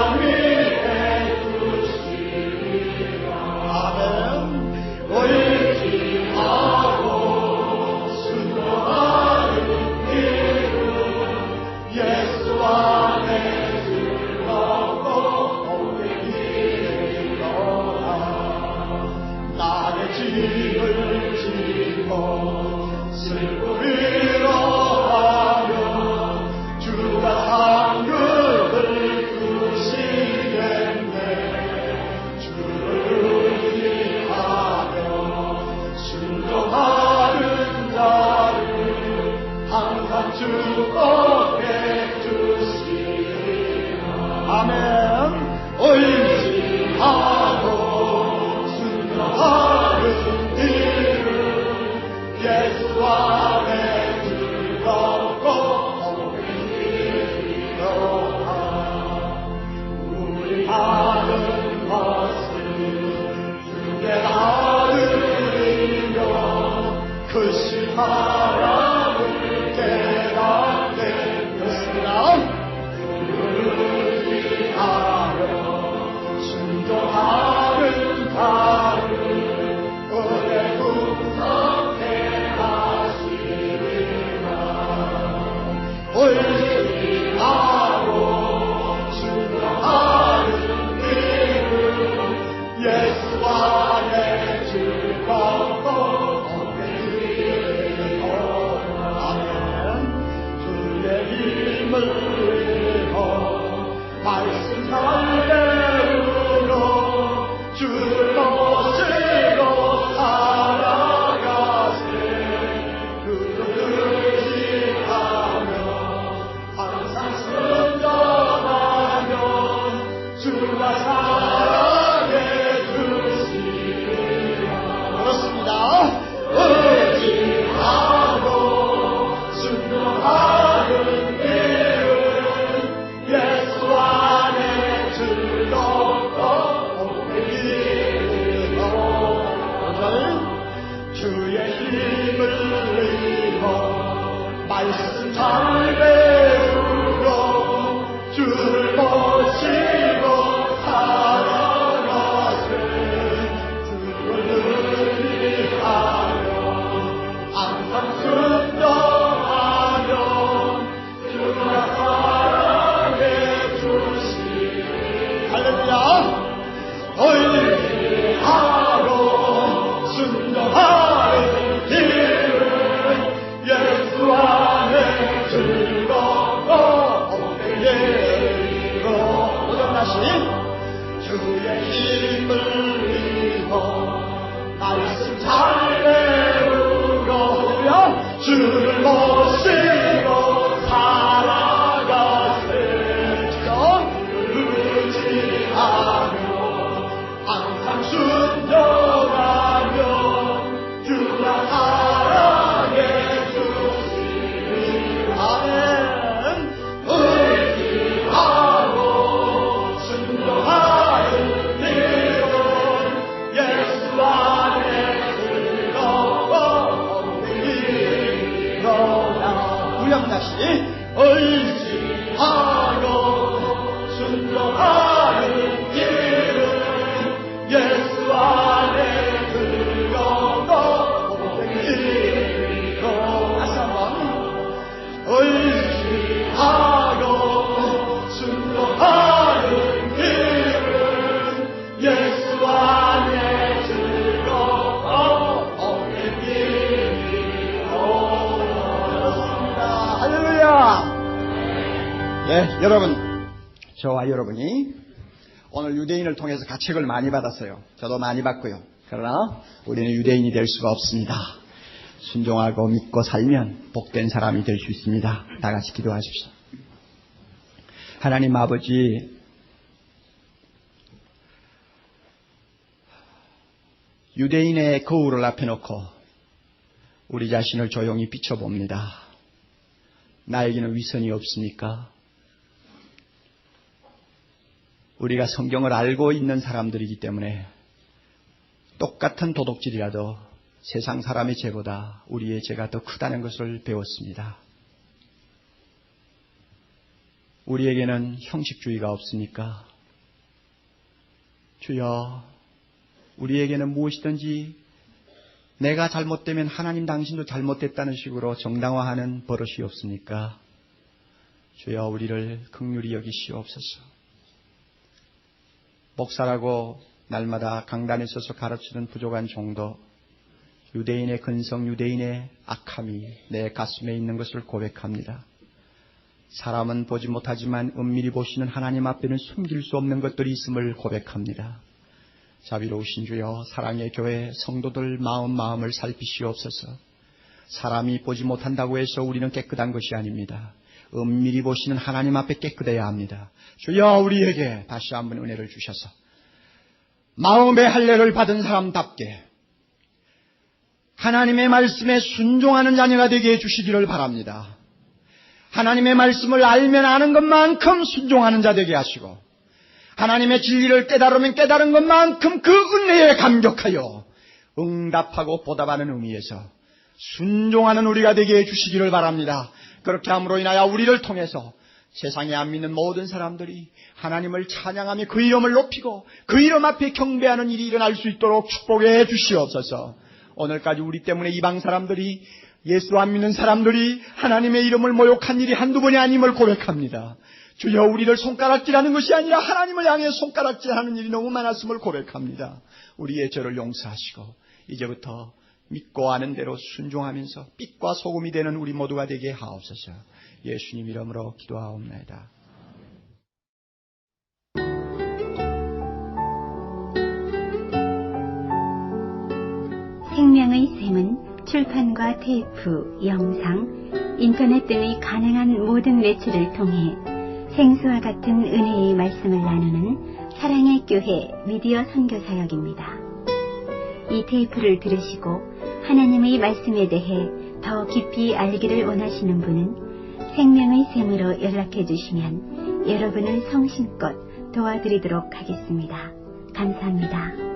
안위해 주시리라. 아멘. 의지하고 순종하는 길은 예수 안에 즐겁고 복된 길을 떠나 나의 짐을 지고 슬픔으로 하며 주가 상급을 주시겠네. 주를 의지하며 순종하는 자를 항상 축복해 주시리라. 아멘. 의지하고 순종하는 길을 예수 안에 즐겁고 복된 길이로다. 우리 하는 것을 주께 나누리며 크신 사랑을 깨닫게 되었으나 주를 의지하며 순종하는 자를 은혜 풍성케 하시리라. 의지하고 순종하는 길을 예수 안에 즐겁고 복된 길을 아멘. 주의 힘을 위하여 말씀 살배우러 주를 모시고 살아가세. 주를 의지하며 항상 순종하며 주가 사랑해 주시리라. 그렇습니다. 의지하고 순종하는 길은 예수 안에 즐겁고 복된 길이로다. 주의 힘을 위하여 말씀 잘 배우고 주를 모시고 살아가세. 주를 의지하며 항상 순종하며 주가 사랑해 주시리라. 할렐루야. 의지하고 순종하는 길은 예수 안에 즐겁고 복된 길이로. 오전다시 주의 힘을 위하여 말씀 잘 배우고 주를 모시고 살아가세. 주를 의지하며 항상 순종하며 주가 사랑해 주시리라. 아멘. 의지하고 순종하는 길로 여러분, 저와 여러분이 오늘 유대인을 통해서 가책을 많이 받았어요. 저도 많이 받고요. 그러나 우리는 유대인이 될 수가 없습니다. 순종하고 믿고 살면 복된 사람이 될 수 있습니다. 다 같이 기도하십시오. 하나님 아버지, 유대인의 거울을 앞에 놓고 우리 자신을 조용히 비춰봅니다. 나에게는 위선이 없습니까? 우리가 성경을 알고 있는 사람들이기 때문에 똑같은 도둑질이라도 세상 사람의 죄보다 우리의 죄가 더 크다는 것을 배웠습니다. 우리에게는 형식주의가 없습니까? 주여, 우리에게는 무엇이든지 내가 잘못되면 하나님 당신도 잘못됐다는 식으로 정당화하는 버릇이 없습니까? 주여, 우리를 긍휼히 여기시옵소서. 목사라고 날마다 강단에 서서 가르치는 부족한 정도, 유대인의 근성, 유대인의 악함이 내 가슴에 있는 것을 고백합니다. 사람은 보지 못하지만 은밀히 보시는 하나님 앞에는 숨길 수 없는 것들이 있음을 고백합니다. 자비로우신 주여, 사랑의 교회 성도들 마음을 살피시옵소서. 사람이 보지 못한다고 해서 우리는 깨끗한 것이 아닙니다. 은밀히 보시는 하나님 앞에 깨끗해야 합니다. 주여, 우리에게 다시 한번 은혜를 주셔서 마음의 할례를 받은 사람답게 하나님의 말씀에 순종하는 자녀가 되게 해주시기를 바랍니다. 하나님의 말씀을 알면 아는 것만큼 순종하는 자 되게 하시고, 하나님의 진리를 깨달으면 깨달은 것만큼 그 은혜에 감격하여 응답하고 보답하는 의미에서 순종하는 우리가 되게 해주시기를 바랍니다. 그렇게 함으로 인하여 우리를 통해서 세상에 안 믿는 모든 사람들이 하나님을 찬양하며 그 이름을 높이고 그 이름 앞에 경배하는 일이 일어날 수 있도록 축복해 주시옵소서. 오늘까지 우리 때문에 이방 사람들이, 예수 안 믿는 사람들이 하나님의 이름을 모욕한 일이 한두 번이 아님을 고백합니다. 주여, 우리를 손가락질하는 것이 아니라 하나님을 향해 손가락질하는 일이 너무 많았음을 고백합니다. 우리의 죄를 용서하시고 이제부터 믿고 아는 대로 순종하면서 빛과 소금이 되는 우리 모두가 되게 하옵소서. 예수님 이름으로 기도하옵나이다. 생명의 샘은 출판과 테이프, 영상, 인터넷 등의 가능한 모든 매체를 통해 생수와 같은 은혜의 말씀을 나누는 사랑의 교회 미디어 선교사역입니다. 이 테이프를 들으시고 하나님의 말씀에 대해 더 깊이 알기를 원하시는 분은 생명의 샘으로 연락해 주시면 여러분을 성심껏 도와드리도록 하겠습니다. 감사합니다.